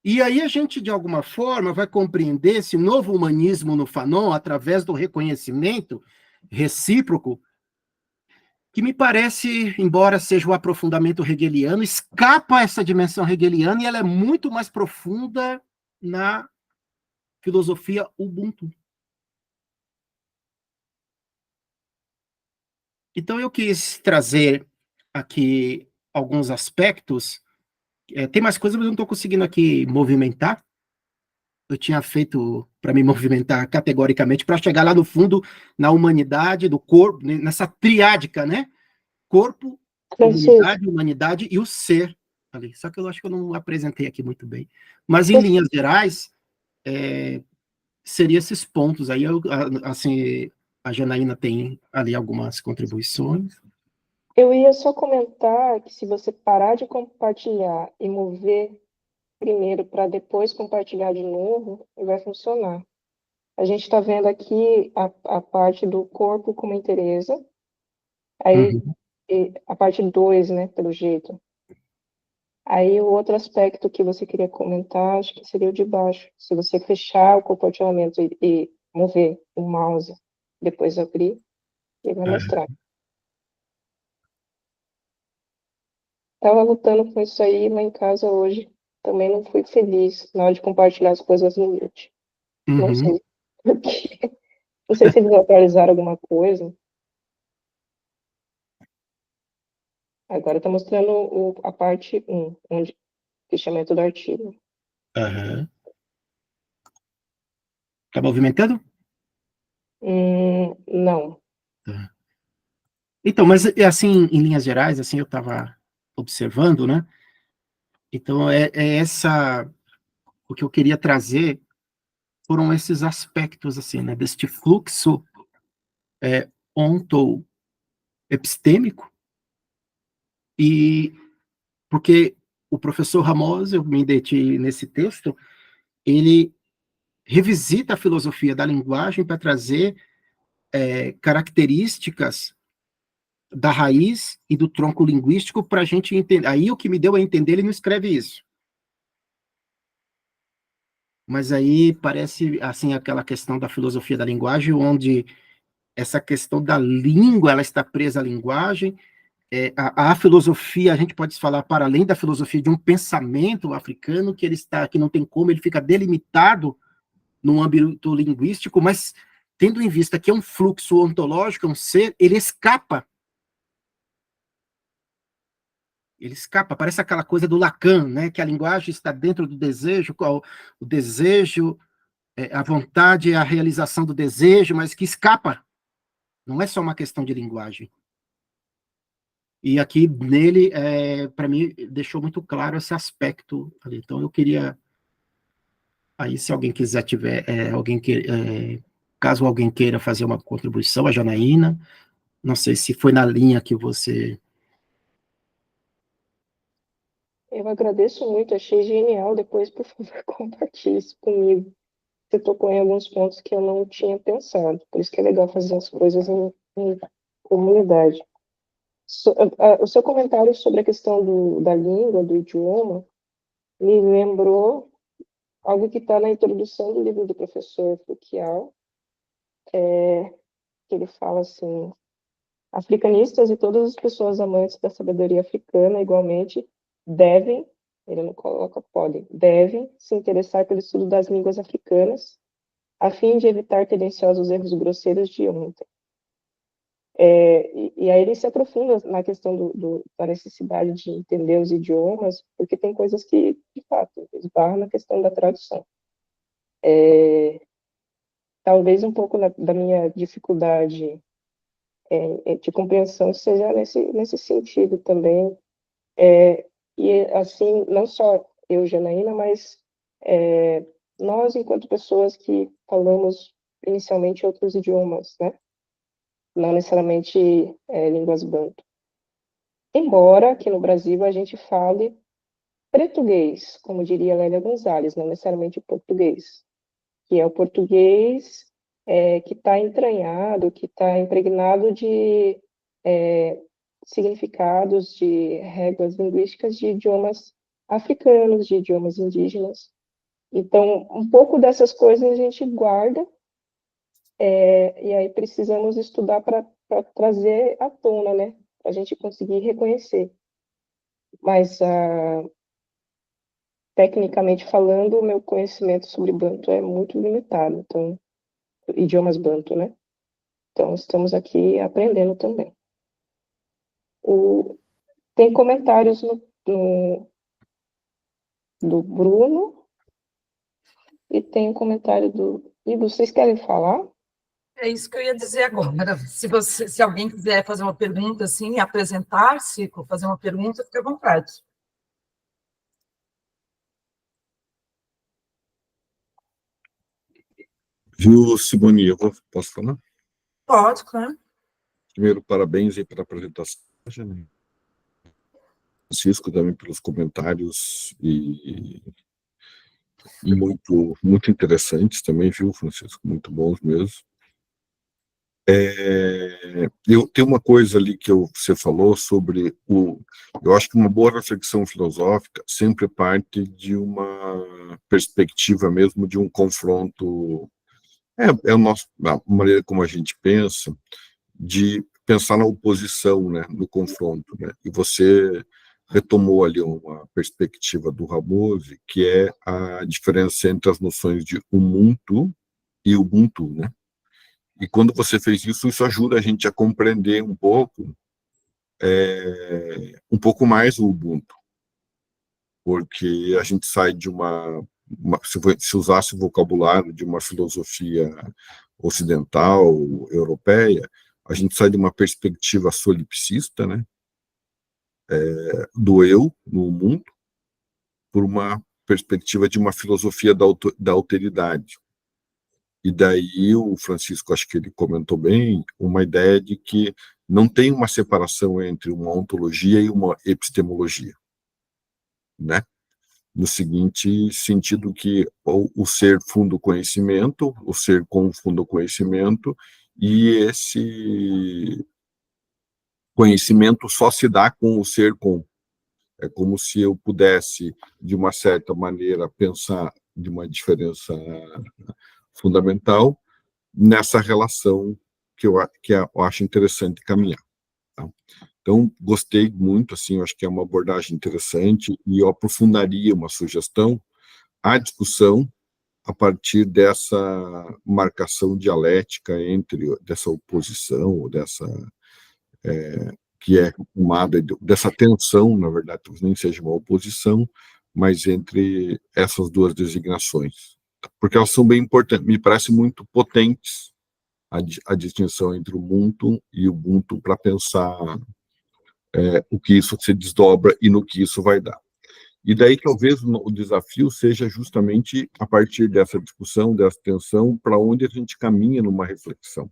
D: E aí a gente, de alguma forma, vai compreender esse novo humanismo no Fanon através do reconhecimento recíproco, que me parece, embora seja o aprofundamento hegeliano, escapa essa dimensão hegeliana e ela é muito mais profunda na filosofia Ubuntu. Então eu quis trazer aqui alguns aspectos. Tem mais coisas, mas eu não estou conseguindo aqui movimentar. Eu tinha feito para me movimentar categoricamente para chegar lá no fundo, na humanidade, do corpo, nessa triádica, né? Corpo, comunidade, humanidade e o ser. Ali. Só que eu acho que eu não apresentei aqui muito bem. Mas, em linhas gerais, seria esses pontos. Aí, assim, a Janaína tem ali algumas contribuições.
B: Eu ia só comentar que se você parar de compartilhar e mover primeiro para depois compartilhar de novo, vai funcionar. A gente está vendo aqui a parte do corpo como interesa, aí a parte 2, né, pelo jeito. Aí o outro aspecto que você queria comentar, acho que seria o de baixo. Se você fechar o compartilhamento e mover o mouse, depois abrir, ele vai mostrar. Estava lutando com isso aí lá em casa hoje. Também não fui feliz na hora de compartilhar as coisas no Meet. Não sei por quê. Não sei se eles atualizaram alguma coisa. Agora está mostrando a parte 1, onde fechamento do artigo.
D: Está movimentando?
B: Não.
D: Então, mas assim, em linhas gerais, assim, eu estava observando, né? Então, o que eu queria trazer foram esses aspectos, assim, né? Deste fluxo ontoepistêmico, e porque o professor Ramos, eu me detive nesse texto, ele revisita a filosofia da linguagem para trazer características da raiz e do tronco linguístico para a gente entender. Aí o que me deu a entender, ele não escreve isso. Mas aí parece, assim, aquela questão da filosofia da linguagem, onde essa questão da língua, ela está presa à linguagem, a filosofia, a gente pode falar para além da filosofia de um pensamento africano, que não tem como, ele fica delimitado num âmbito linguístico, mas tendo em vista que é um fluxo ontológico, é um ser, ele escapa, parece aquela coisa do Lacan, né, que a linguagem está dentro do desejo, o desejo, a vontade é a realização do desejo, mas que escapa, não é só uma questão de linguagem. E aqui, nele, para mim, deixou muito claro esse aspecto ali. Então, eu queria... Aí, se alguém quiser, caso alguém queira fazer uma contribuição, a Janaína, não sei se foi na linha que você...
B: Eu agradeço muito, achei genial. Depois, por favor, compartilhe isso comigo. Você tocou em alguns pontos que eu não tinha pensado. Por isso que é legal fazer as coisas em comunidade. O seu comentário sobre a questão da língua, do idioma, me lembrou algo que está na introdução do livro do professor Fouquial, que ele fala assim: africanistas e todas as pessoas amantes da sabedoria africana, igualmente, devem, ele não coloca podem, devem se interessar pelo estudo das línguas africanas, a fim de evitar tendenciosos erros grosseiros de ontem. E aí ele se aprofunda na questão da necessidade de entender os idiomas, porque tem coisas que, de fato, esbarram na questão da tradução. Talvez um pouco da minha dificuldade de compreensão seja nesse sentido também. E, assim, não só eu, Janaína, mas nós, enquanto pessoas que falamos inicialmente outros idiomas, né? Não necessariamente línguas banto. Embora aqui no Brasil a gente fale português, como diria Lélia Gonzalez, não necessariamente português, que é o português que está entranhado, que está impregnado de significados, de regras linguísticas de idiomas africanos, de idiomas indígenas. Então, um pouco dessas coisas a gente guarda, e aí precisamos estudar para trazer à tona, né? Para a gente conseguir reconhecer. Mas, tecnicamente falando, o meu conhecimento sobre Banto é muito limitado, então, idiomas Banto, né? Então, estamos aqui aprendendo também. Tem comentários do Bruno e tem um comentário do... E vocês querem falar?
A: É isso que eu ia dizer agora. Se alguém quiser fazer uma pergunta, assim, apresentar-se, fazer uma pergunta, fique à vontade.
C: Viu, Simone, posso falar?
A: Pode, claro.
C: Primeiro, parabéns aí pela apresentação, né? Francisco, também pelos comentários e muito, muito interessantes também, viu, Francisco? Muito bons mesmo. Eu tenho uma coisa ali que você falou sobre eu acho que uma boa reflexão filosófica sempre parte de uma perspectiva mesmo de um confronto, a maneira como a gente pensa, de pensar na oposição, né, no confronto, né, e você retomou ali uma perspectiva do Ramose, que é a diferença entre as noções de Umuntu e Ubuntu, né. E quando você fez isso, isso ajuda a gente a compreender um pouco mais o Ubuntu, porque a gente sai de se usasse o vocabulário de uma filosofia ocidental, europeia, a gente sai de uma perspectiva solipsista, né, do eu no mundo, por uma perspectiva de uma filosofia da alteridade. E daí o Francisco, acho que ele comentou bem, uma ideia de que não tem uma separação entre uma ontologia e uma epistemologia, né? No seguinte sentido que o ser funda o conhecimento, o ser confunda o conhecimento, e esse conhecimento só se dá com o ser com. É como se eu pudesse, de uma certa maneira, pensar de uma diferença fundamental nessa relação que eu acho interessante caminhar. Tá? Então, gostei muito, assim, eu acho que é uma abordagem interessante e eu aprofundaria uma sugestão à discussão a partir dessa marcação dialética dessa oposição, ou que é tomada dessa tensão, na verdade, talvez nem seja uma oposição, mas entre essas duas designações. Porque elas são bem importantes, me parece muito potentes a distinção entre o Ubuntu e o Ubuntu para pensar o que isso se desdobra e no que isso vai dar. E daí talvez o desafio seja justamente a partir dessa discussão, dessa tensão, para onde a gente caminha numa reflexão,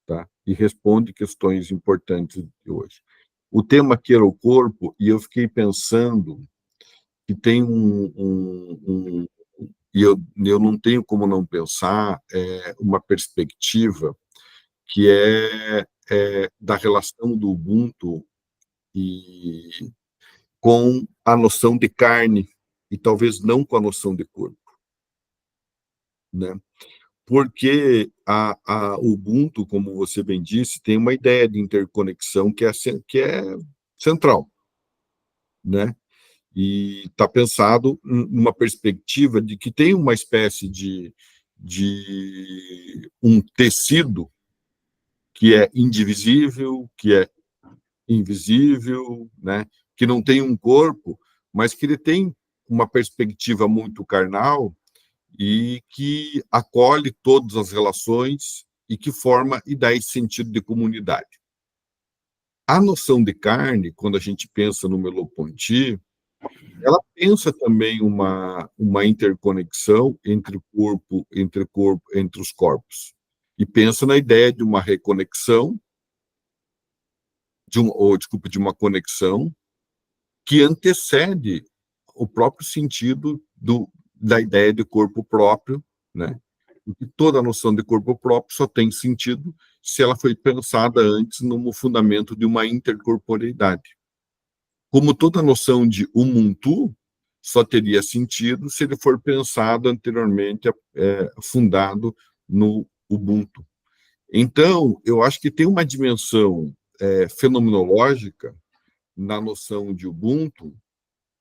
C: tá? E responde questões importantes de hoje. O tema aqui era o corpo, e eu fiquei pensando que tem e eu não tenho como não pensar uma perspectiva que é da relação do Ubuntu com a noção de carne, e talvez não com a noção de corpo, né? Porque o Ubuntu, como você bem disse, tem uma ideia de interconexão que é central, né? E está pensado numa perspectiva de que tem uma espécie de um tecido que é indivisível, que é invisível, né? Que não tem um corpo, mas que ele tem uma perspectiva muito carnal e que acolhe todas as relações e que forma e dá esse sentido de comunidade. A noção de carne, quando a gente pensa no Merleau-Ponty, ela pensa também uma interconexão entre os corpos, e pensa na ideia de uma reconexão, de uma conexão que antecede o próprio sentido da ideia de corpo próprio, né? Porque toda a noção de corpo próprio só tem sentido se ela foi pensada antes no fundamento de uma intercorporeidade. como toda noção de Ubuntu só teria sentido se ele for pensado anteriormente, fundado no Ubuntu. Então, eu acho que tem uma dimensão fenomenológica na noção de Ubuntu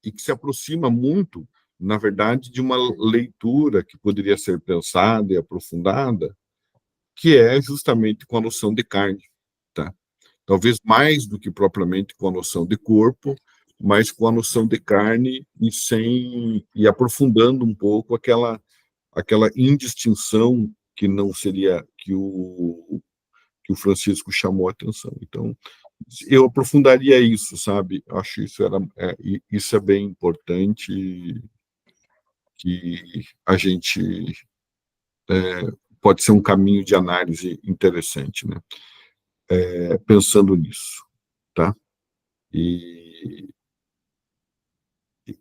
C: e que se aproxima muito, na verdade, de uma leitura que poderia ser pensada e aprofundada, que é justamente com a noção de carne, tá? Talvez mais do que propriamente com a noção de corpo, mas com a noção de carne e aprofundando um pouco aquela indistinção que não seria que o Francisco chamou a atenção. Então, eu aprofundaria isso, sabe? Acho isso é bem importante, que a gente pode ser um caminho de análise interessante, né? Pensando nisso, tá? E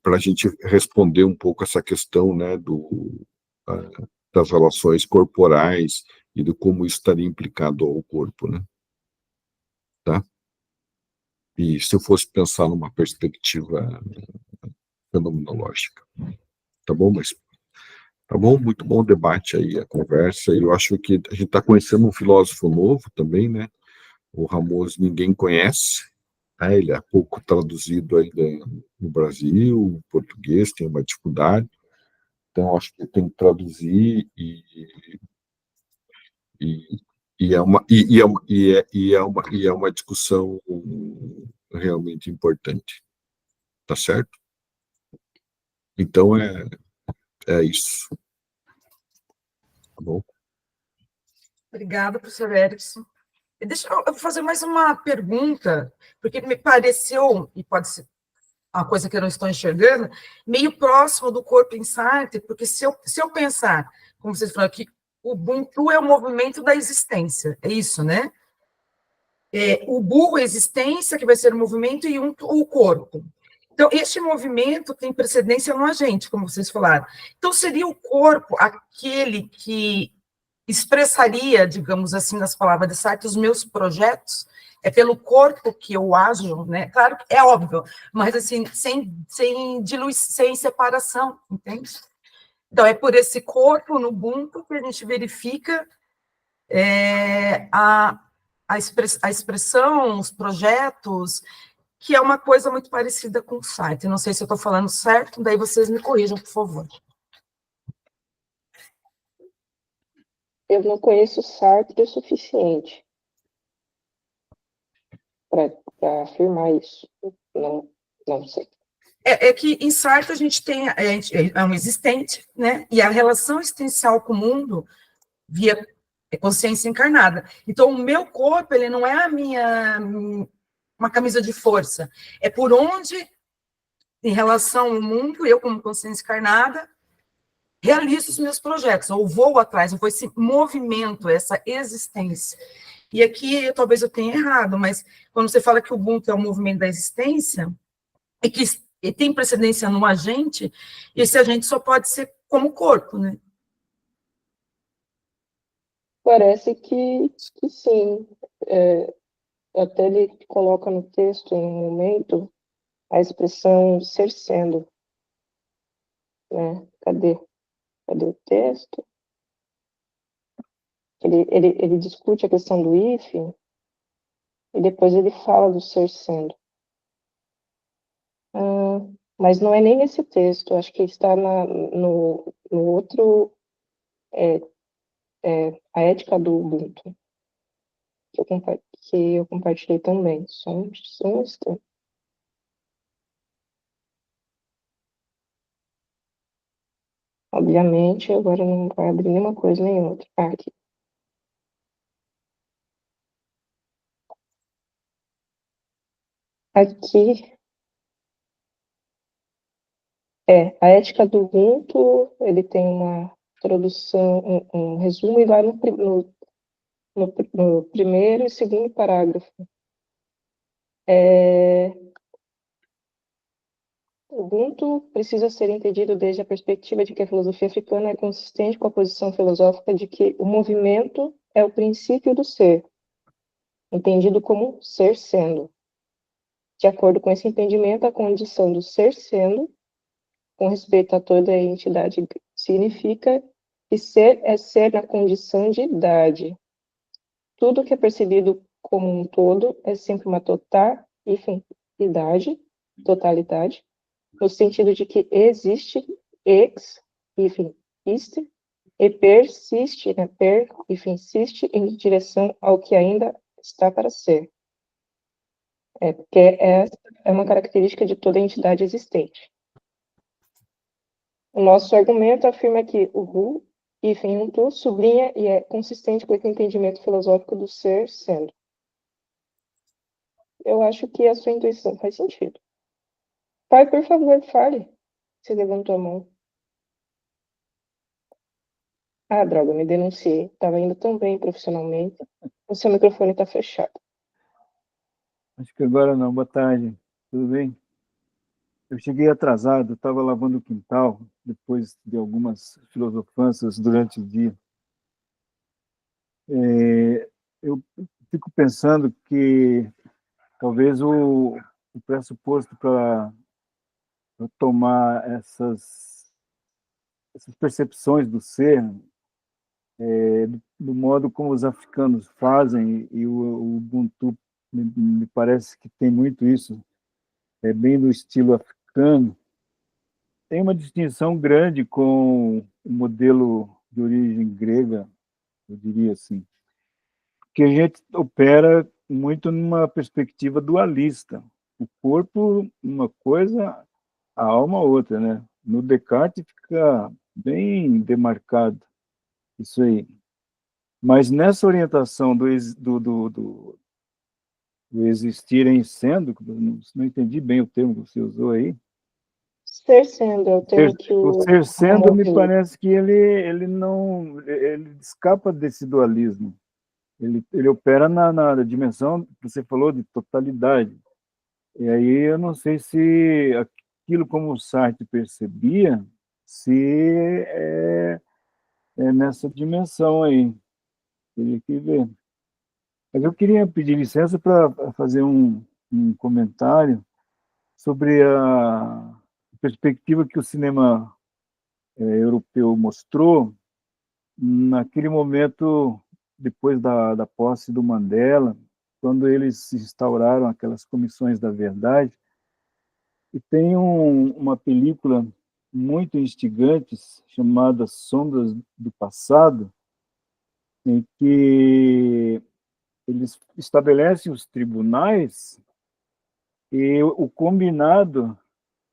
C: para a gente responder um pouco essa questão, né, das relações corporais e de como isso estaria implicado ao corpo, né? Tá? E se eu fosse pensar numa perspectiva fenomenológica, tá bom? Mas tá bom, muito bom o debate aí, a conversa. Eu acho que a gente está conhecendo um filósofo novo também, né? O Ramos ninguém conhece, né? Ele é pouco traduzido ainda no Brasil, o português tem uma dificuldade, então acho que tem que traduzir e, é uma discussão realmente importante, tá certo? Então é isso, tá bom?
A: Obrigada, professor Erickson. E deixa eu fazer mais uma pergunta, porque me pareceu, e pode ser uma coisa que eu não estou enxergando, meio próximo do corpo em Sartre, porque se eu pensar, como vocês falaram, que o Ubuntu é o movimento da existência, é isso, né? O burro é a existência, que vai ser o movimento, e o corpo. Então, este movimento tem precedência no agente, como vocês falaram. Então, seria o corpo aquele que expressaria, digamos assim, nas palavras de Sartre, os meus projetos? É pelo corpo que eu ajo, né? Claro que é óbvio, mas assim, sem diluição, sem separação, entende? Então, é por esse corpo no Ubuntu que a gente verifica a expressão, os projetos, que é uma coisa muito parecida com o Sartre. Não sei se eu estou falando certo, daí vocês me corrijam, por favor.
B: Eu não conheço Sartre o suficiente para afirmar isso. Não sei.
A: É que em Sartre a gente tem é um existente, né? E a relação existencial com o mundo via consciência encarnada. Então, o meu corpo, ele não é uma camisa de força. É por onde, em relação ao mundo, eu, como consciência encarnada, realizo os meus projetos, ou vou atrás, ou vou esse movimento, essa existência. E aqui, talvez eu tenha errado, mas quando você fala que o Ubuntu é o movimento da existência, e que tem precedência no agente, esse agente só pode ser como corpo, né?
B: Parece que sim. Até ele coloca no texto, em um momento, a expressão ser sendo. Né? Cadê o texto? Ele discute a questão do if, e depois ele fala do ser sendo. Mas não é nem nesse texto, acho que está no outro, a ética do Ubuntu, que eu compartilhei também. Só um instante. Obviamente, agora não vai abrir nenhuma coisa nem outra. Aqui. Aqui, a ética do Ubuntu, ele tem uma introdução, um resumo, e vai no primeiro e segundo parágrafo. O Ubuntu precisa ser entendido desde a perspectiva de que a filosofia africana é consistente com a posição filosófica de que o movimento é o princípio do ser, entendido como ser sendo. De acordo com esse entendimento, a condição do ser sendo, com respeito a toda a entidade, significa que ser é ser na condição de idade. Tudo que é percebido como um todo é sempre uma totalidade, no sentido de que existe, iste, e persiste, insiste em direção ao que ainda está para ser. Porque essa é uma característica de toda entidade existente. O nosso argumento afirma que o Hu, um tu, sublinha e é consistente com esse entendimento filosófico do ser sendo. Eu acho que a sua intuição faz sentido. Pai, por favor, fale. Você levantou a mão. Ah, droga, me denunciei. Estava indo tão bem profissionalmente. O seu microfone está fechado.
F: Acho que agora não. Boa tarde. Tudo bem? Eu cheguei atrasado, estava lavando o quintal, depois de algumas filosofanças durante o dia. Eu fico pensando que talvez o pressuposto para tomar essas percepções do ser, do modo como os africanos fazem, e o Ubuntu me parece que tem muito isso, bem do estilo africano, tem uma distinção grande com o modelo de origem grega, eu diria assim, que a gente opera muito numa perspectiva dualista. O corpo, uma coisa, a alma, outra, né? No Descartes fica bem demarcado isso aí. Mas nessa orientação do existir em sendo, não entendi bem o termo que você usou aí.
B: Ser sendo é o termo que
F: o ser sendo me parece que ele escapa desse dualismo. Ele opera na dimensão que você falou de totalidade. E aí eu não sei se aquilo como o Sartre percebia, se é nessa dimensão aí. Teria que ver. Mas eu queria pedir licença para fazer um comentário sobre a perspectiva que o cinema europeu mostrou naquele momento, depois da posse do Mandela, quando eles instauraram aquelas comissões da verdade. E tem uma película muito instigante chamada Sombras do Passado, em que eles estabelecem os tribunais e o combinado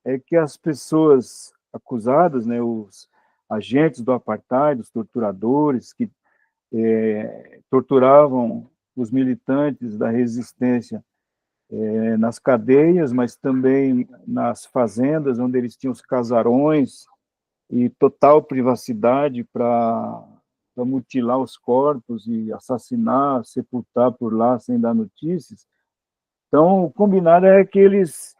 F: é que as pessoas acusadas, né, os agentes do apartheid, os torturadores que torturavam os militantes da resistência nas cadeias, mas também nas fazendas, onde eles tinham os casarões e total privacidade para mutilar os corpos e assassinar, sepultar por lá sem dar notícias. Então, o combinado é que eles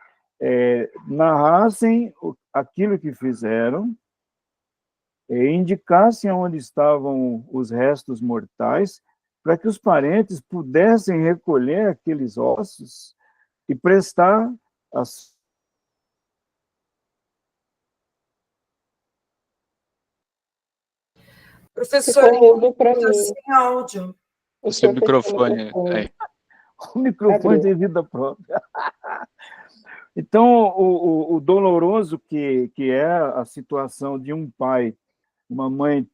F: narrassem aquilo que fizeram, indicassem onde estavam os restos mortais, para que os parentes pudessem recolher aqueles ossos e prestar as
A: Professor,
B: para mim.
A: sem áudio.
E: O seu microfone.
F: O microfone tem vida própria. Então, o doloroso que é a situação de um pai, uma mãe,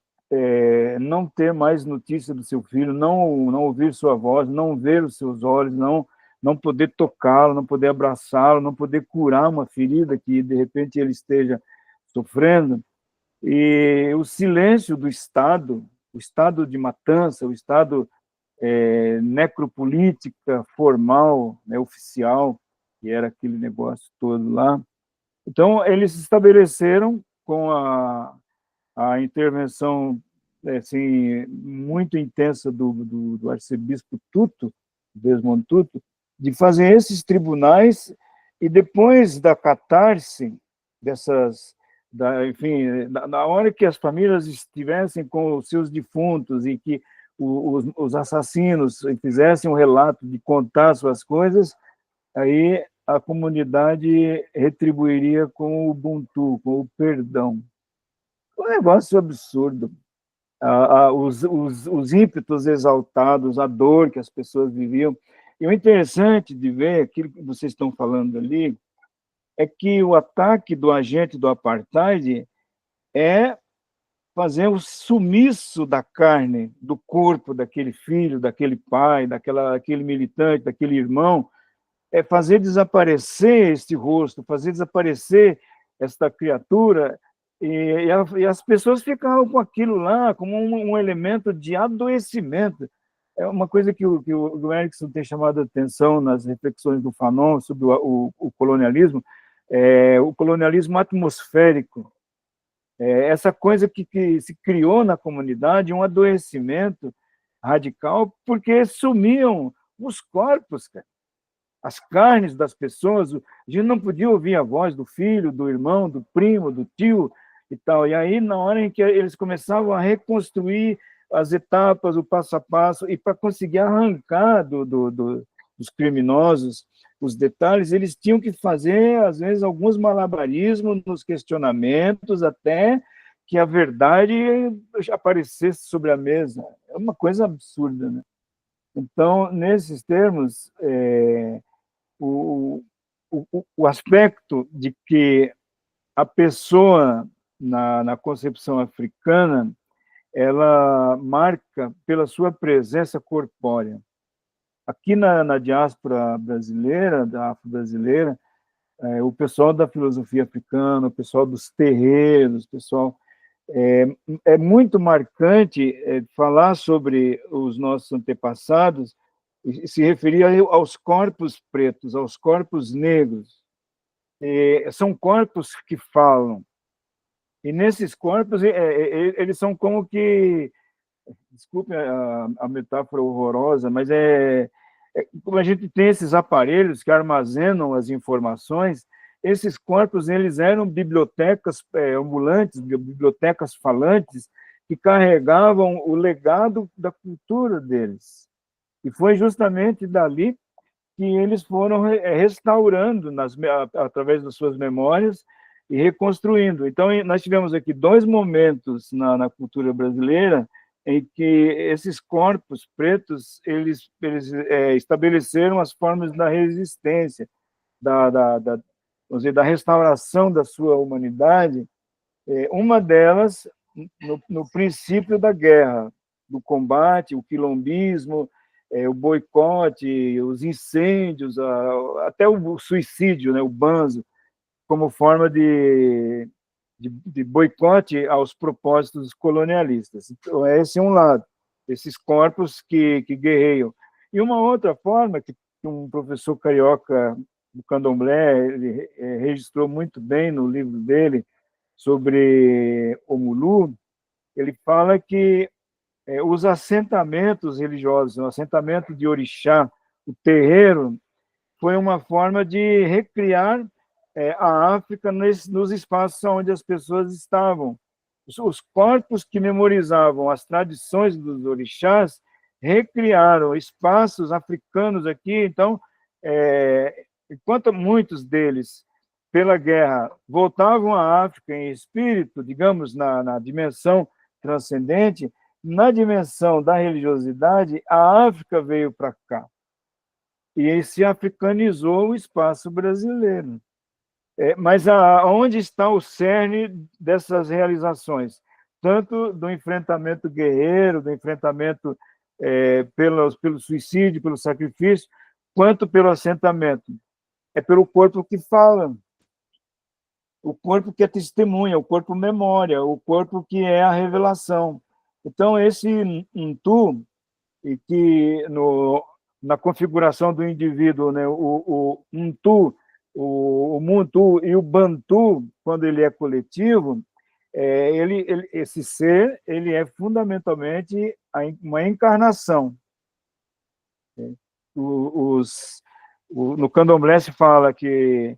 F: não ter mais notícia do seu filho, não ouvir sua voz, não ver os seus olhos, não poder tocá-lo, não poder abraçá-lo, não poder curar uma ferida que, de repente, ele esteja sofrendo. E o silêncio do Estado, o Estado de matança, o Estado necropolítica formal, né, oficial, que era aquele negócio todo lá. Então, eles estabeleceram, com a intervenção assim, muito intensa do arcebispo Tutu, Desmond Tutu, de fazer esses tribunais, e depois da catarse dessas... enfim, na hora que as famílias estivessem com os seus defuntos e que os assassinos fizessem um relato de contar suas coisas, aí a comunidade retribuiria com o Ubuntu, com o perdão. Um negócio absurdo. Os ímpetos exaltados, a dor que as pessoas viviam. E o interessante de ver aquilo que vocês estão falando ali é que o ataque do agente do apartheid é fazer o sumiço da carne, do corpo daquele filho, daquele pai, daquele militante, daquele irmão, é fazer desaparecer este rosto, fazer desaparecer esta criatura, e as pessoas ficavam com aquilo lá como um elemento de adoecimento. É uma coisa que o Erickson tem chamado a atenção nas reflexões do Fanon sobre o colonialismo, o colonialismo atmosférico. Essa coisa que se criou na comunidade, um adoecimento radical, porque sumiam os corpos, cara. As carnes das pessoas, a gente não podia ouvir a voz do filho, do irmão, do primo, do tio e tal. E aí, na hora em que eles começavam a reconstruir as etapas, o passo a passo, e para conseguir arrancar dos criminosos os detalhes, eles tinham que fazer, às vezes, alguns malabarismos nos questionamentos, até que a verdade aparecesse sobre a mesa. É uma coisa absurda, né? Então, nesses termos, o aspecto de que a pessoa, na concepção africana, ela marca pela sua presença corpórea. Aqui na diáspora brasileira, da afro-brasileira, o pessoal da filosofia africana, o pessoal dos terreiros, o pessoal... É muito marcante falar sobre os nossos antepassados e se referir aos corpos pretos, aos corpos negros. São corpos que falam. E nesses corpos, eles são como que... Desculpe a metáfora horrorosa, mas como a gente tem esses aparelhos que armazenam as informações, esses corpos eles eram bibliotecas ambulantes, bibliotecas falantes, que carregavam o legado da cultura deles. E foi justamente dali que eles foram restaurando, através das suas memórias, e reconstruindo. Então, nós tivemos aqui dois momentos na cultura brasileira em que esses corpos pretos eles estabeleceram as formas da resistência, vamos dizer, da restauração da sua humanidade. Uma delas no princípio da guerra, do combate, o quilombismo, o boicote, os incêndios, até o suicídio, né, o banzo, como forma de boicote aos propósitos colonialistas. Então, esse é um lado, esses corpos que guerreiam. E uma outra forma, que um professor carioca do candomblé ele registrou muito bem no livro dele, sobre o Mulu, ele fala que os assentamentos religiosos, o assentamento de orixá, o terreiro, foi uma forma de recriar a África nos espaços onde as pessoas estavam. Os corpos que memorizavam as tradições dos orixás recriaram espaços africanos aqui. Então, enquanto muitos deles, pela guerra, voltavam à África em espírito, digamos, na dimensão transcendente, na dimensão da religiosidade, a África veio para cá. E se africanizou o espaço brasileiro. Mas onde está o cerne dessas realizações? Tanto do enfrentamento guerreiro, do enfrentamento pelo suicídio, pelo sacrifício, quanto pelo assentamento. É pelo corpo que fala, o corpo que é testemunha, o corpo memória, o corpo que é a revelação. Então, esse Ntu, e que na configuração do indivíduo, né, o Ntu, o Muntu e o Bantu, quando ele é coletivo, esse ser ele é fundamentalmente uma encarnação. No candomblé se fala que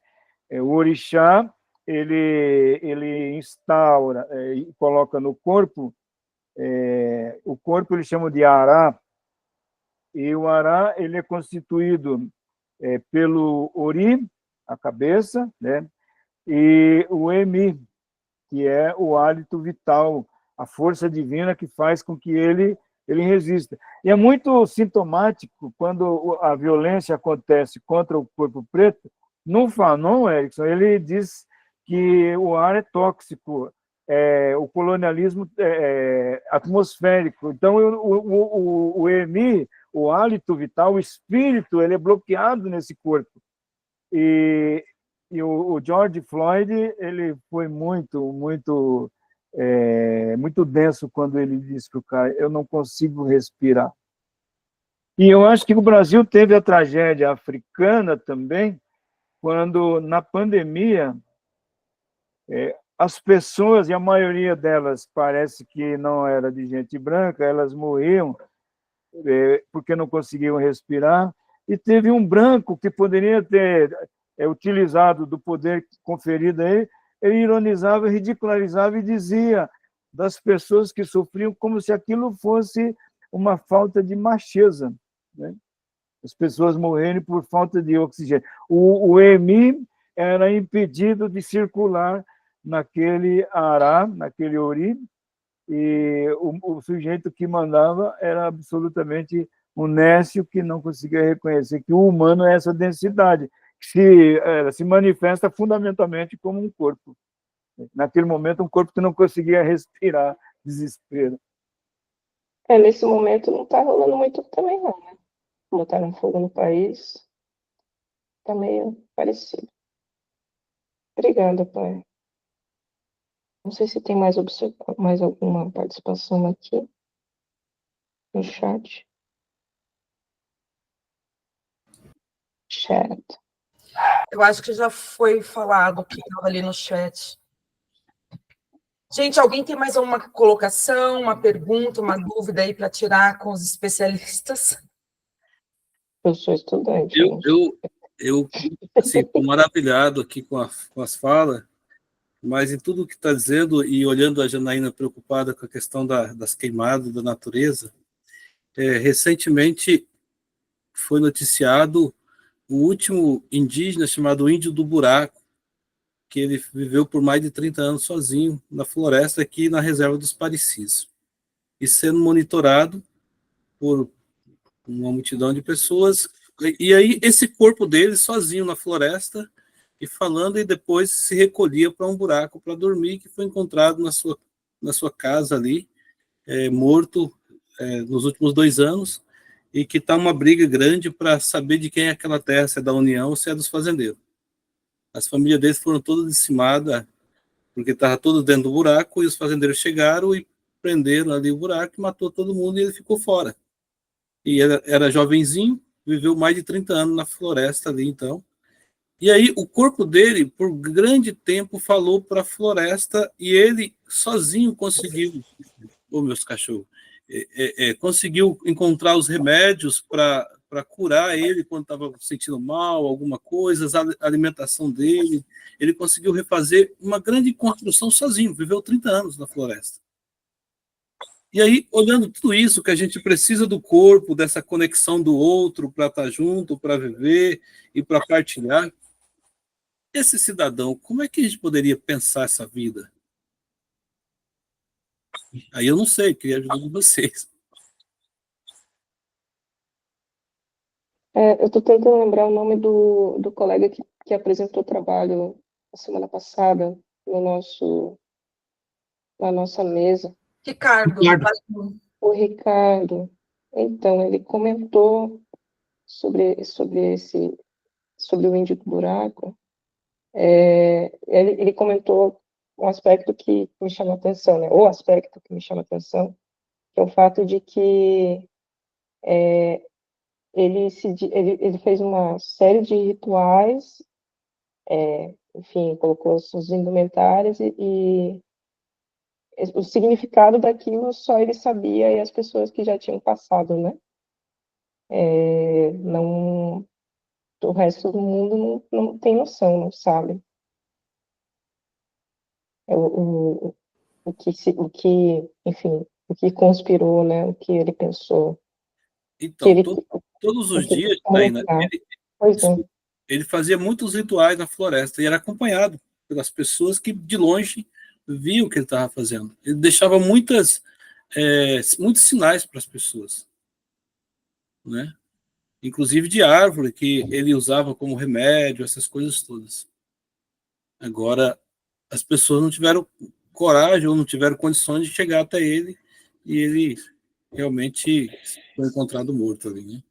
F: o orixá ele instaura e coloca no corpo, o corpo eles chamam de ará, e o ará ele é constituído pelo ori, a cabeça, né? E o Emi, que é o hálito vital, a força divina que faz com que ele resista. E é muito sintomático quando a violência acontece contra o corpo preto. No Fanon, Erickson, ele diz que o ar é tóxico, o colonialismo é atmosférico. Então, o EMI, o hálito vital, o espírito, ele é bloqueado nesse corpo. E o George Floyd, ele foi muito denso quando ele disse para o cara: eu não consigo respirar. E eu acho que o Brasil teve a tragédia africana também, quando, na pandemia, as pessoas, e a maioria delas parece que não era de gente branca, elas morriam porque não conseguiam respirar, e teve um branco que poderia ter utilizado do poder conferido a ele, ele ironizava, ridicularizava e dizia das pessoas que sofriam como se aquilo fosse uma falta de macheza, né? As pessoas morrerem por falta de oxigênio. O EMI era impedido de circular naquele Ará, naquele Ori, e o sujeito que mandava era absolutamente um nécio que não conseguia reconhecer que o humano é essa densidade, que se manifesta fundamentalmente como um corpo. Naquele momento, um corpo que não conseguia respirar, desespero.
B: Nesse momento não está rolando muito também, não, né? Botaram fogo no país, está meio parecido. Obrigada, pai. Não sei se tem mais alguma participação aqui no chat.
A: Eu acho que já foi falado o que estava ali no chat. Gente, alguém tem mais alguma colocação, uma pergunta, uma dúvida aí para tirar com os especialistas?
B: Eu sou estudante.
G: Eu assim, estou maravilhado aqui com as falas, mas em tudo que está dizendo, e olhando a Janaína preocupada com a questão das queimadas da natureza, recentemente foi noticiado o último indígena chamado Índio do Buraco, que ele viveu por mais de 30 anos sozinho na floresta aqui na reserva dos Parecis, e sendo monitorado por uma multidão de pessoas, e aí esse corpo dele sozinho na floresta, e falando, e depois se recolhia para um buraco para dormir, que foi encontrado na sua casa ali, morto nos últimos 2 anos, e que está uma briga grande para saber de quem é aquela terra, se é da União ou se é dos fazendeiros. As famílias deles foram todas dizimadas, porque estavam todos dentro do buraco, e os fazendeiros chegaram e prenderam ali o buraco, e matou todo mundo, e ele ficou fora. E era jovenzinho, viveu mais de 30 anos na floresta ali, então. E aí o corpo dele, por grande tempo, falou para a floresta, e ele sozinho conseguiu, meus cachorros, conseguiu encontrar os remédios para curar ele quando estava sentindo mal, alguma coisa, a alimentação dele. Ele conseguiu refazer uma grande construção sozinho, viveu 30 anos na floresta. E aí, olhando tudo isso, que a gente precisa do corpo, dessa conexão do outro para estar junto, para viver e para partilhar, esse cidadão, como é que a gente poderia pensar essa vida? Aí eu não sei, queria ajudar de vocês.
B: Eu estou tentando lembrar o nome do colega que apresentou o trabalho na semana passada na nossa mesa.
A: Ricardo.
B: O Ricardo. Então, ele comentou sobre o índio do buraco. Ele comentou um aspecto que me chama a atenção, né? O aspecto que me chama a atenção, que é o fato de que ele fez uma série de rituais, enfim, colocou suas indumentárias e o significado daquilo só ele sabia e as pessoas que já tinham passado, né? Não, o resto do mundo não tem noção, não sabe. Enfim, o que conspirou, né? O que ele pensou.
G: Então, todos os dias, Naina,
B: Pois é.
G: ele fazia muitos rituais na floresta e era acompanhado pelas pessoas que de longe viam o que ele estava fazendo. Ele deixava muitos sinais para as pessoas, né? Inclusive de árvore que ele usava como remédio, essas coisas todas. Agora, as pessoas não tiveram coragem ou não tiveram condições de chegar até ele, e ele realmente foi encontrado morto ali, né?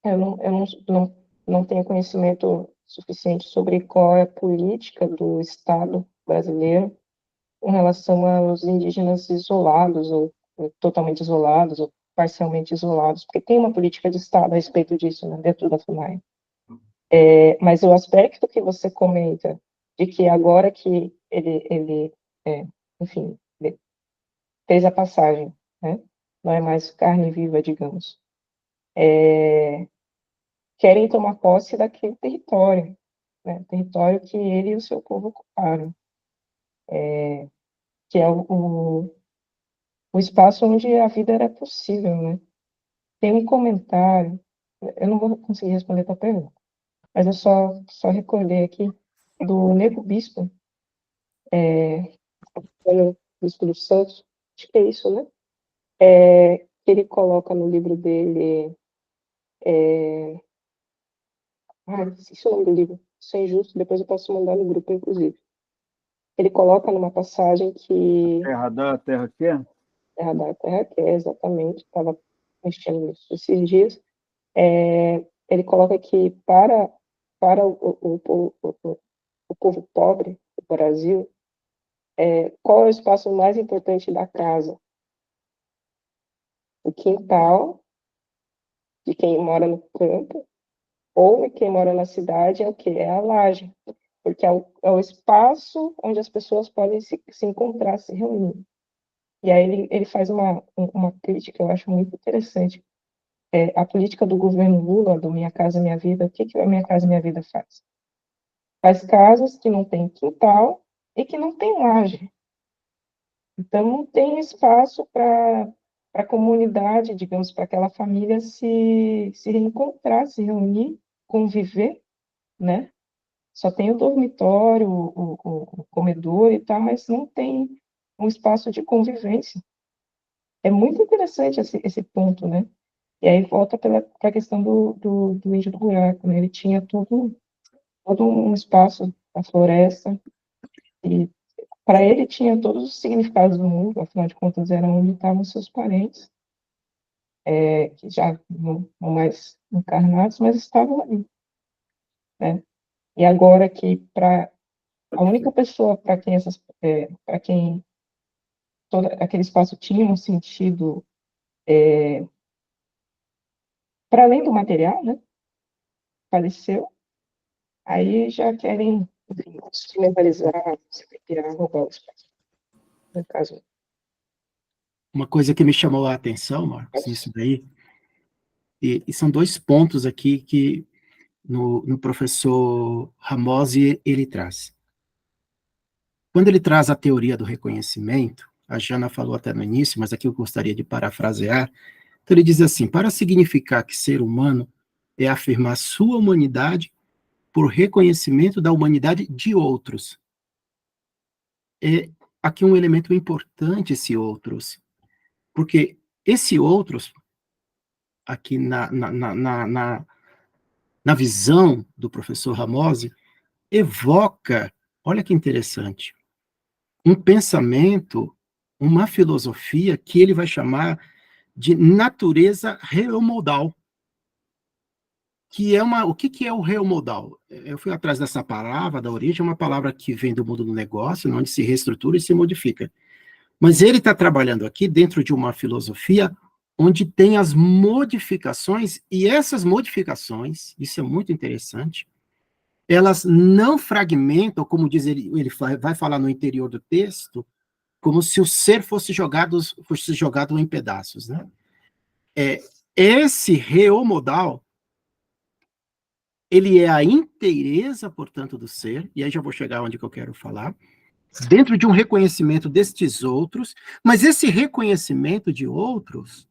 B: Eu não tenho conhecimento suficiente sobre qual é a política do Estado brasileiro em relação aos indígenas isolados, ou totalmente isolados, ou parcialmente isolados, porque tem uma política de Estado a respeito disso, né, dentro da FUNAI. Mas o aspecto que você comenta, de que agora que ele enfim, ele fez a passagem, né, não é mais carne viva, digamos, querem tomar posse daquele território, né, território que ele e o seu povo ocuparam, que é o espaço onde a vida era possível, né? Tem um comentário, eu não vou conseguir responder a tua pergunta, mas eu só recordei aqui do Nego Bispo, o Bispo dos Santos, acho que é isso, né? Que ele coloca no livro dele, esqueci o nome do livro, isso é injusto, depois eu posso mandar no grupo, inclusive. Ele coloca numa passagem que...
F: Terra dá, terra quer?
B: Terra da Terra quer, exatamente, estava mexendo nisso esses dias. Ele coloca que para o povo pobre do Brasil, qual é o espaço mais importante da casa? O quintal de quem mora no campo, ou quem mora na cidade é o quê? É a laje, porque é o espaço onde as pessoas podem se encontrar, se reunir. E aí ele faz uma crítica, eu acho muito interessante. A política do governo Lula, do Minha Casa Minha Vida, o que a Minha Casa Minha Vida faz? Faz casas que não tem quintal e que não tem laje. Então, não tem espaço para a comunidade, digamos, para aquela família se reencontrar, se reunir, conviver, né? Só tem o dormitório, o comedor e tal, mas não tem um espaço de convivência. É muito interessante esse ponto, né? E aí volta para a questão do índio do buraco, né? Ele tinha todo um espaço, a floresta, e para ele tinha todos os significados do mundo, afinal de contas era onde estavam seus parentes, que já não mais encarnados, mas estavam ali, né? E agora que para a única pessoa para quem todo aquele espaço tinha um sentido para além do material, né? Faleceu, aí já querem, enfim, instrumentalizar, roubar o espaço. No caso.
D: Uma coisa que me chamou a atenção, Marcos, nisso daí, e são dois pontos aqui que no professor Ramose ele traz. Quando ele traz a teoria do reconhecimento, a Jana falou até no início, mas aqui eu gostaria de parafrasear, então ele diz assim, para significar que ser humano é afirmar sua humanidade por reconhecimento da humanidade de outros. É aqui um elemento importante, esse outros, porque esse outros, aqui na visão do professor Ramose, evoca, olha que interessante, um pensamento, uma filosofia que ele vai chamar de natureza reomodal, que é o que é o reomodal? Eu fui atrás dessa palavra, da origem, é uma palavra que vem do mundo do negócio, onde se reestrutura e se modifica. Mas ele está trabalhando aqui dentro de uma filosofia onde tem as modificações, e essas modificações, isso é muito interessante, elas não fragmentam, como diz ele vai falar no interior do texto, como se o ser fosse jogado em pedaços, né? Esse reomodal, ele é a inteireza, portanto, do ser, e aí já vou chegar onde que eu quero falar, dentro de um reconhecimento destes outros, mas esse reconhecimento de outros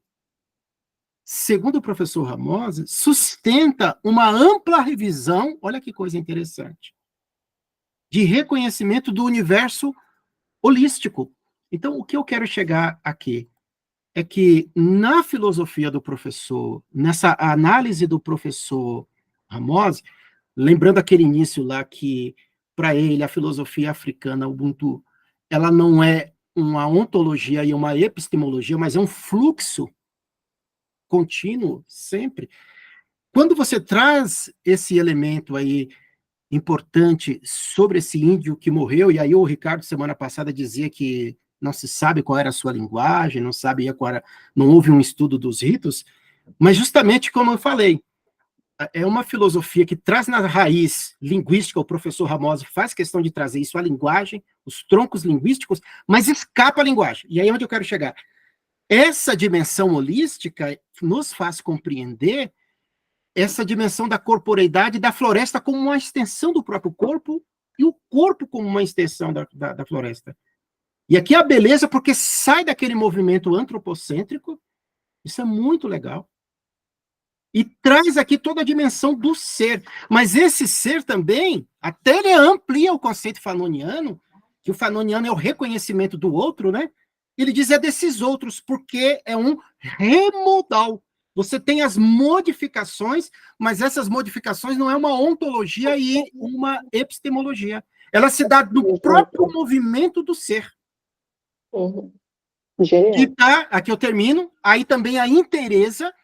D: segundo o professor Ramose, sustenta uma ampla revisão, olha que coisa interessante, de reconhecimento do universo holístico. Então, o que eu quero chegar aqui é que na filosofia do professor, nessa análise do professor Ramose, lembrando aquele início lá que, para ele, a filosofia africana, Ubuntu, ela não é uma ontologia e uma epistemologia, mas é um fluxo contínuo, sempre. Quando você traz esse elemento aí importante sobre esse índio que morreu, e aí o Ricardo, semana passada, dizia que não se sabe qual era a sua linguagem, não sabia qual era, não houve um estudo dos ritos, mas justamente como eu falei, é uma filosofia que traz na raiz linguística, o professor Ramose faz questão de trazer isso, a linguagem, os troncos linguísticos, mas escapa a linguagem. E aí é onde eu quero chegar. Essa dimensão holística nos faz compreender essa dimensão da corporeidade da floresta como uma extensão do próprio corpo e o corpo como uma extensão da floresta. E aqui a beleza, porque sai daquele movimento antropocêntrico, isso é muito legal, e traz aqui toda a dimensão do ser. Mas esse ser também, até ele amplia o conceito fanoniano, que o fanoniano é o reconhecimento do outro, né? Ele diz é desses outros, porque é um remodal. Você tem as modificações, mas essas modificações não é uma ontologia e uma epistemologia. Ela se dá do próprio movimento do ser.
H: Uhum. Genial.
D: E tá, aqui eu termino, aí também a inteireza,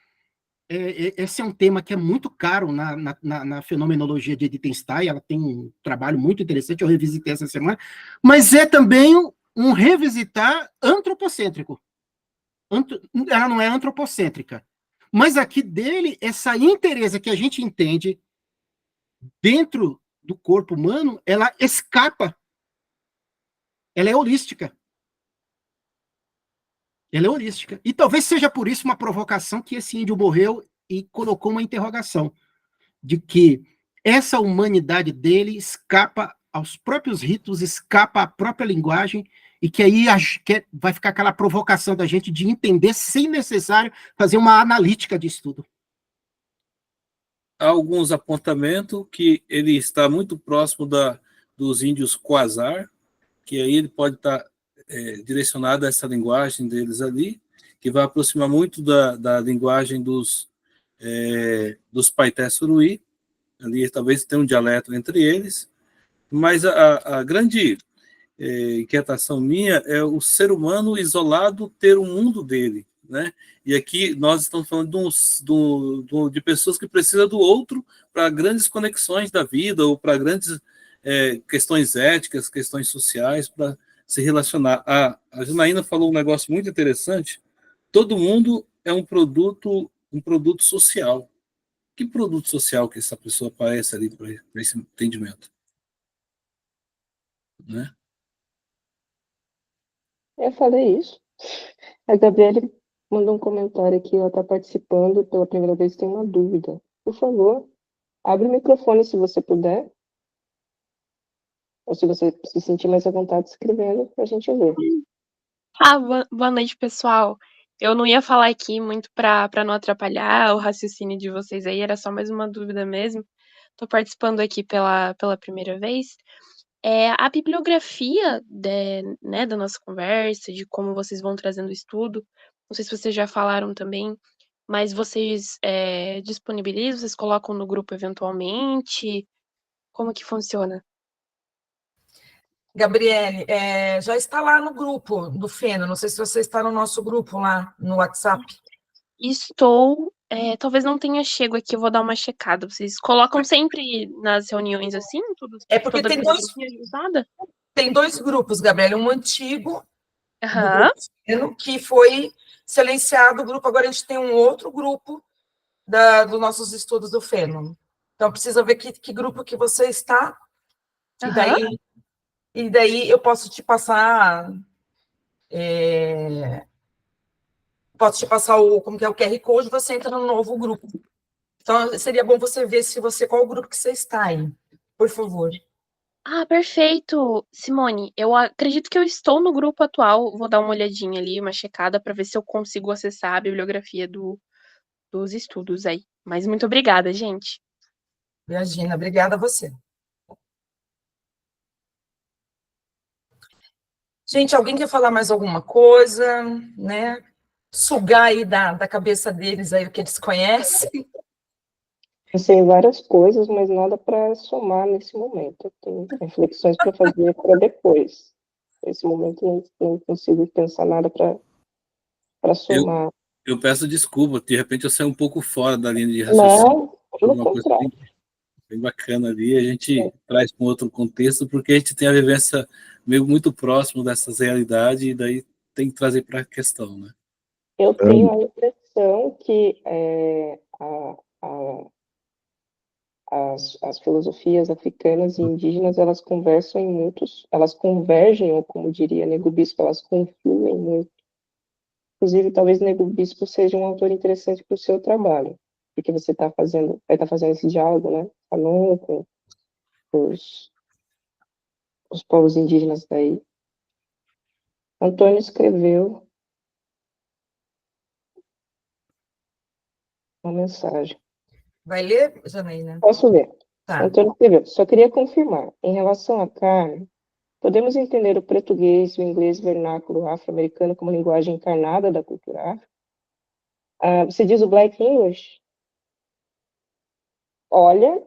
D: esse é um tema que é muito caro na fenomenologia de Wittgenstein, ela tem um trabalho muito interessante, eu revisitei essa semana, mas é também um revisitar antropocêntrico. Ela não é antropocêntrica. Mas aqui dele, essa inteireza que a gente entende dentro do corpo humano, ela escapa. Ela é holística. Ela é holística. E talvez seja por isso uma provocação que esse índio morreu e colocou uma interrogação de que essa humanidade dele escapa aos próprios ritos, escapa à própria linguagem, e que aí vai ficar aquela provocação da gente de entender, sem necessário fazer uma analítica de estudo.
G: Há alguns apontamentos que ele está muito próximo dos índios Quasar, que aí ele pode estar direcionado a essa linguagem deles ali, que vai aproximar muito da linguagem dos Paité Suruí, ali talvez tenha um dialeto entre eles, mas a grande inquietação minha é o ser humano isolado ter um mundo dele, né? E aqui nós estamos falando de pessoas que precisam do outro para grandes conexões da vida ou para grandes questões éticas, questões sociais, para se relacionar. A Janaína falou um negócio muito interessante. Todo mundo é um produto social. Que produto social que essa pessoa aparece ali para esse entendimento? Né?
H: Eu falei isso. A Gabriele mandou um comentário aqui, ela está participando pela primeira vez, tem uma dúvida. Por favor, abre o microfone se você puder. Ou se você se sentir mais à vontade escrevendo, para a gente ver.
I: Boa noite, pessoal. Eu não ia falar aqui muito para não atrapalhar o raciocínio de vocês aí, era só mais uma dúvida mesmo. Estou participando aqui pela primeira vez. A bibliografia da nossa conversa, de como vocês vão trazendo o estudo, não sei se vocês já falaram também, mas vocês disponibilizam, vocês colocam no grupo eventualmente? Como que funciona?
A: Gabriele, já está lá no grupo do Feno, não sei se você está no nosso grupo lá no WhatsApp.
I: Estou, talvez não tenha chego aqui, eu vou dar uma checada. Vocês colocam sempre nas reuniões assim?
A: Porque tem dois grupos, Gabriele, um antigo, do grupo Feno, que foi silenciado o grupo, agora a gente tem um outro grupo dos nossos estudos do Feno. Então, precisa ver que grupo que você está, e daí eu posso te passar como que é o QR Code, você entra no novo grupo. Então, seria bom você ver qual o grupo que você está aí, por favor.
I: Perfeito, Simone. Eu acredito que eu estou no grupo atual. Vou dar uma olhadinha ali, uma checada, para ver se eu consigo acessar a bibliografia do dos estudos aí. Mas muito obrigada, gente.
A: Imagina, obrigada a você. Gente, alguém quer falar mais alguma coisa, né? Sugar aí da cabeça deles aí o que eles conhecem.
H: Pensei em várias coisas, mas nada para somar nesse momento. Tenho reflexões para fazer para depois. Nesse momento não consigo pensar nada para somar.
G: Eu peço desculpa, de repente eu saí um pouco fora da linha de raciocínio.
H: Não, pelo
G: Uma coisa
H: contrário.
G: bem bacana ali, a gente traz com outro contexto, porque a gente tem a vivência meio muito próximo dessas realidades, e daí tem que trazer para a questão, né?
H: Eu tenho a impressão que as filosofias africanas e indígenas, elas convergem, ou como diria Nego Bispo, elas confluem muito. Inclusive, talvez Nego Bispo seja um autor interessante para o seu trabalho, porque você vai estar fazendo esse diálogo, né, falando com os povos indígenas daí. Antônio escreveu uma mensagem.
A: Vai ler, Janaína?
H: Posso ler.
A: Tá.
H: Antônio escreveu: só queria confirmar, em relação à carne, podemos entender o português e o inglês vernáculo afro-americano como linguagem encarnada da cultura afro? Você diz o Black English? Olha,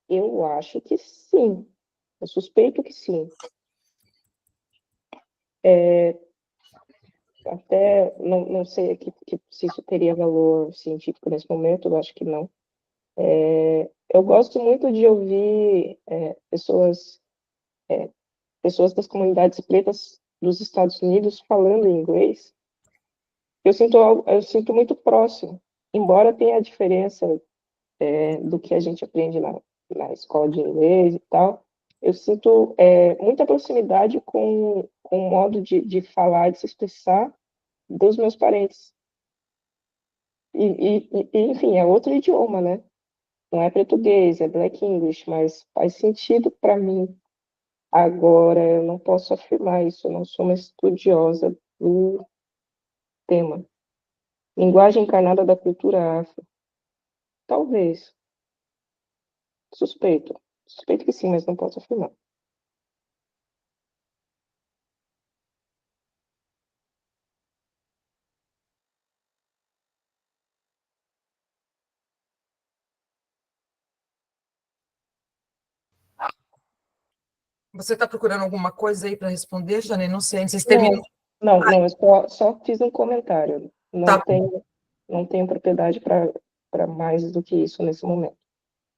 H: eu acho que sim. Eu suspeito que sim. Até não sei aqui se isso teria valor científico nesse momento, eu acho que não. Eu gosto muito de ouvir pessoas das comunidades pretas dos Estados Unidos falando em inglês. Eu sinto muito próximo, embora tenha a diferença do que a gente aprende na escola de inglês e tal. Eu sinto muita proximidade com o modo de falar, de se expressar dos meus parentes. E, enfim, é outro idioma, né? Não é português, é Black English, mas faz sentido para mim. Agora, eu não posso afirmar isso, eu não sou uma estudiosa do tema. Linguagem encarnada da cultura afro. Talvez. Suspeito. Suspeito que sim, mas não posso afirmar.
A: Você está procurando alguma coisa aí para responder, Janaína? Não sei, vocês terminam.
H: Não, eu só fiz um comentário. Não tenho propriedade para mais do que isso nesse momento.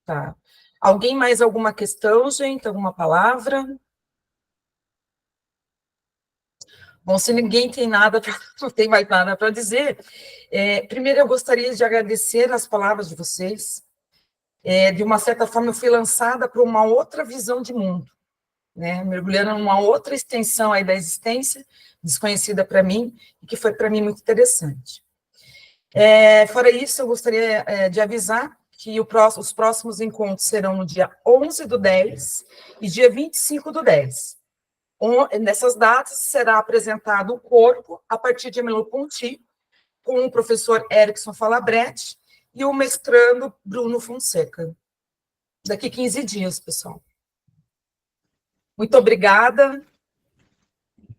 A: Tá. Alguém mais alguma questão, gente? Alguma palavra? Bom, se ninguém tem nada, não tem mais nada para dizer, primeiro eu gostaria de agradecer as palavras de vocês. De uma certa forma, eu fui lançada para uma outra visão de mundo, né? Mergulhando numa outra extensão aí da existência, desconhecida para mim, e que foi para mim muito interessante. Fora isso, eu gostaria de avisar que os próximos encontros serão no dia 11/10 e dia 25/10. Nessas datas, será apresentado o corpo a partir de Merleau-Ponty, com o professor Erickson Falabretti e o mestrando Bruno Fonseca. Daqui 15 dias, pessoal. Muito obrigada.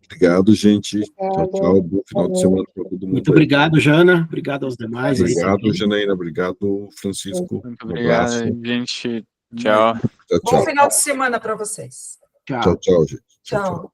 C: Obrigado, gente.
H: Obrigada.
C: Tchau. Bom final de semana para todo mundo.
D: Muito obrigado, Jana. Obrigado aos demais.
C: Obrigado, Janaína. Obrigado, Francisco.
E: Muito obrigado, gente. Tchau.
C: Tchau.
A: Bom final de semana para vocês.
D: Tchau.
C: Tchau, gente.
A: Tchau.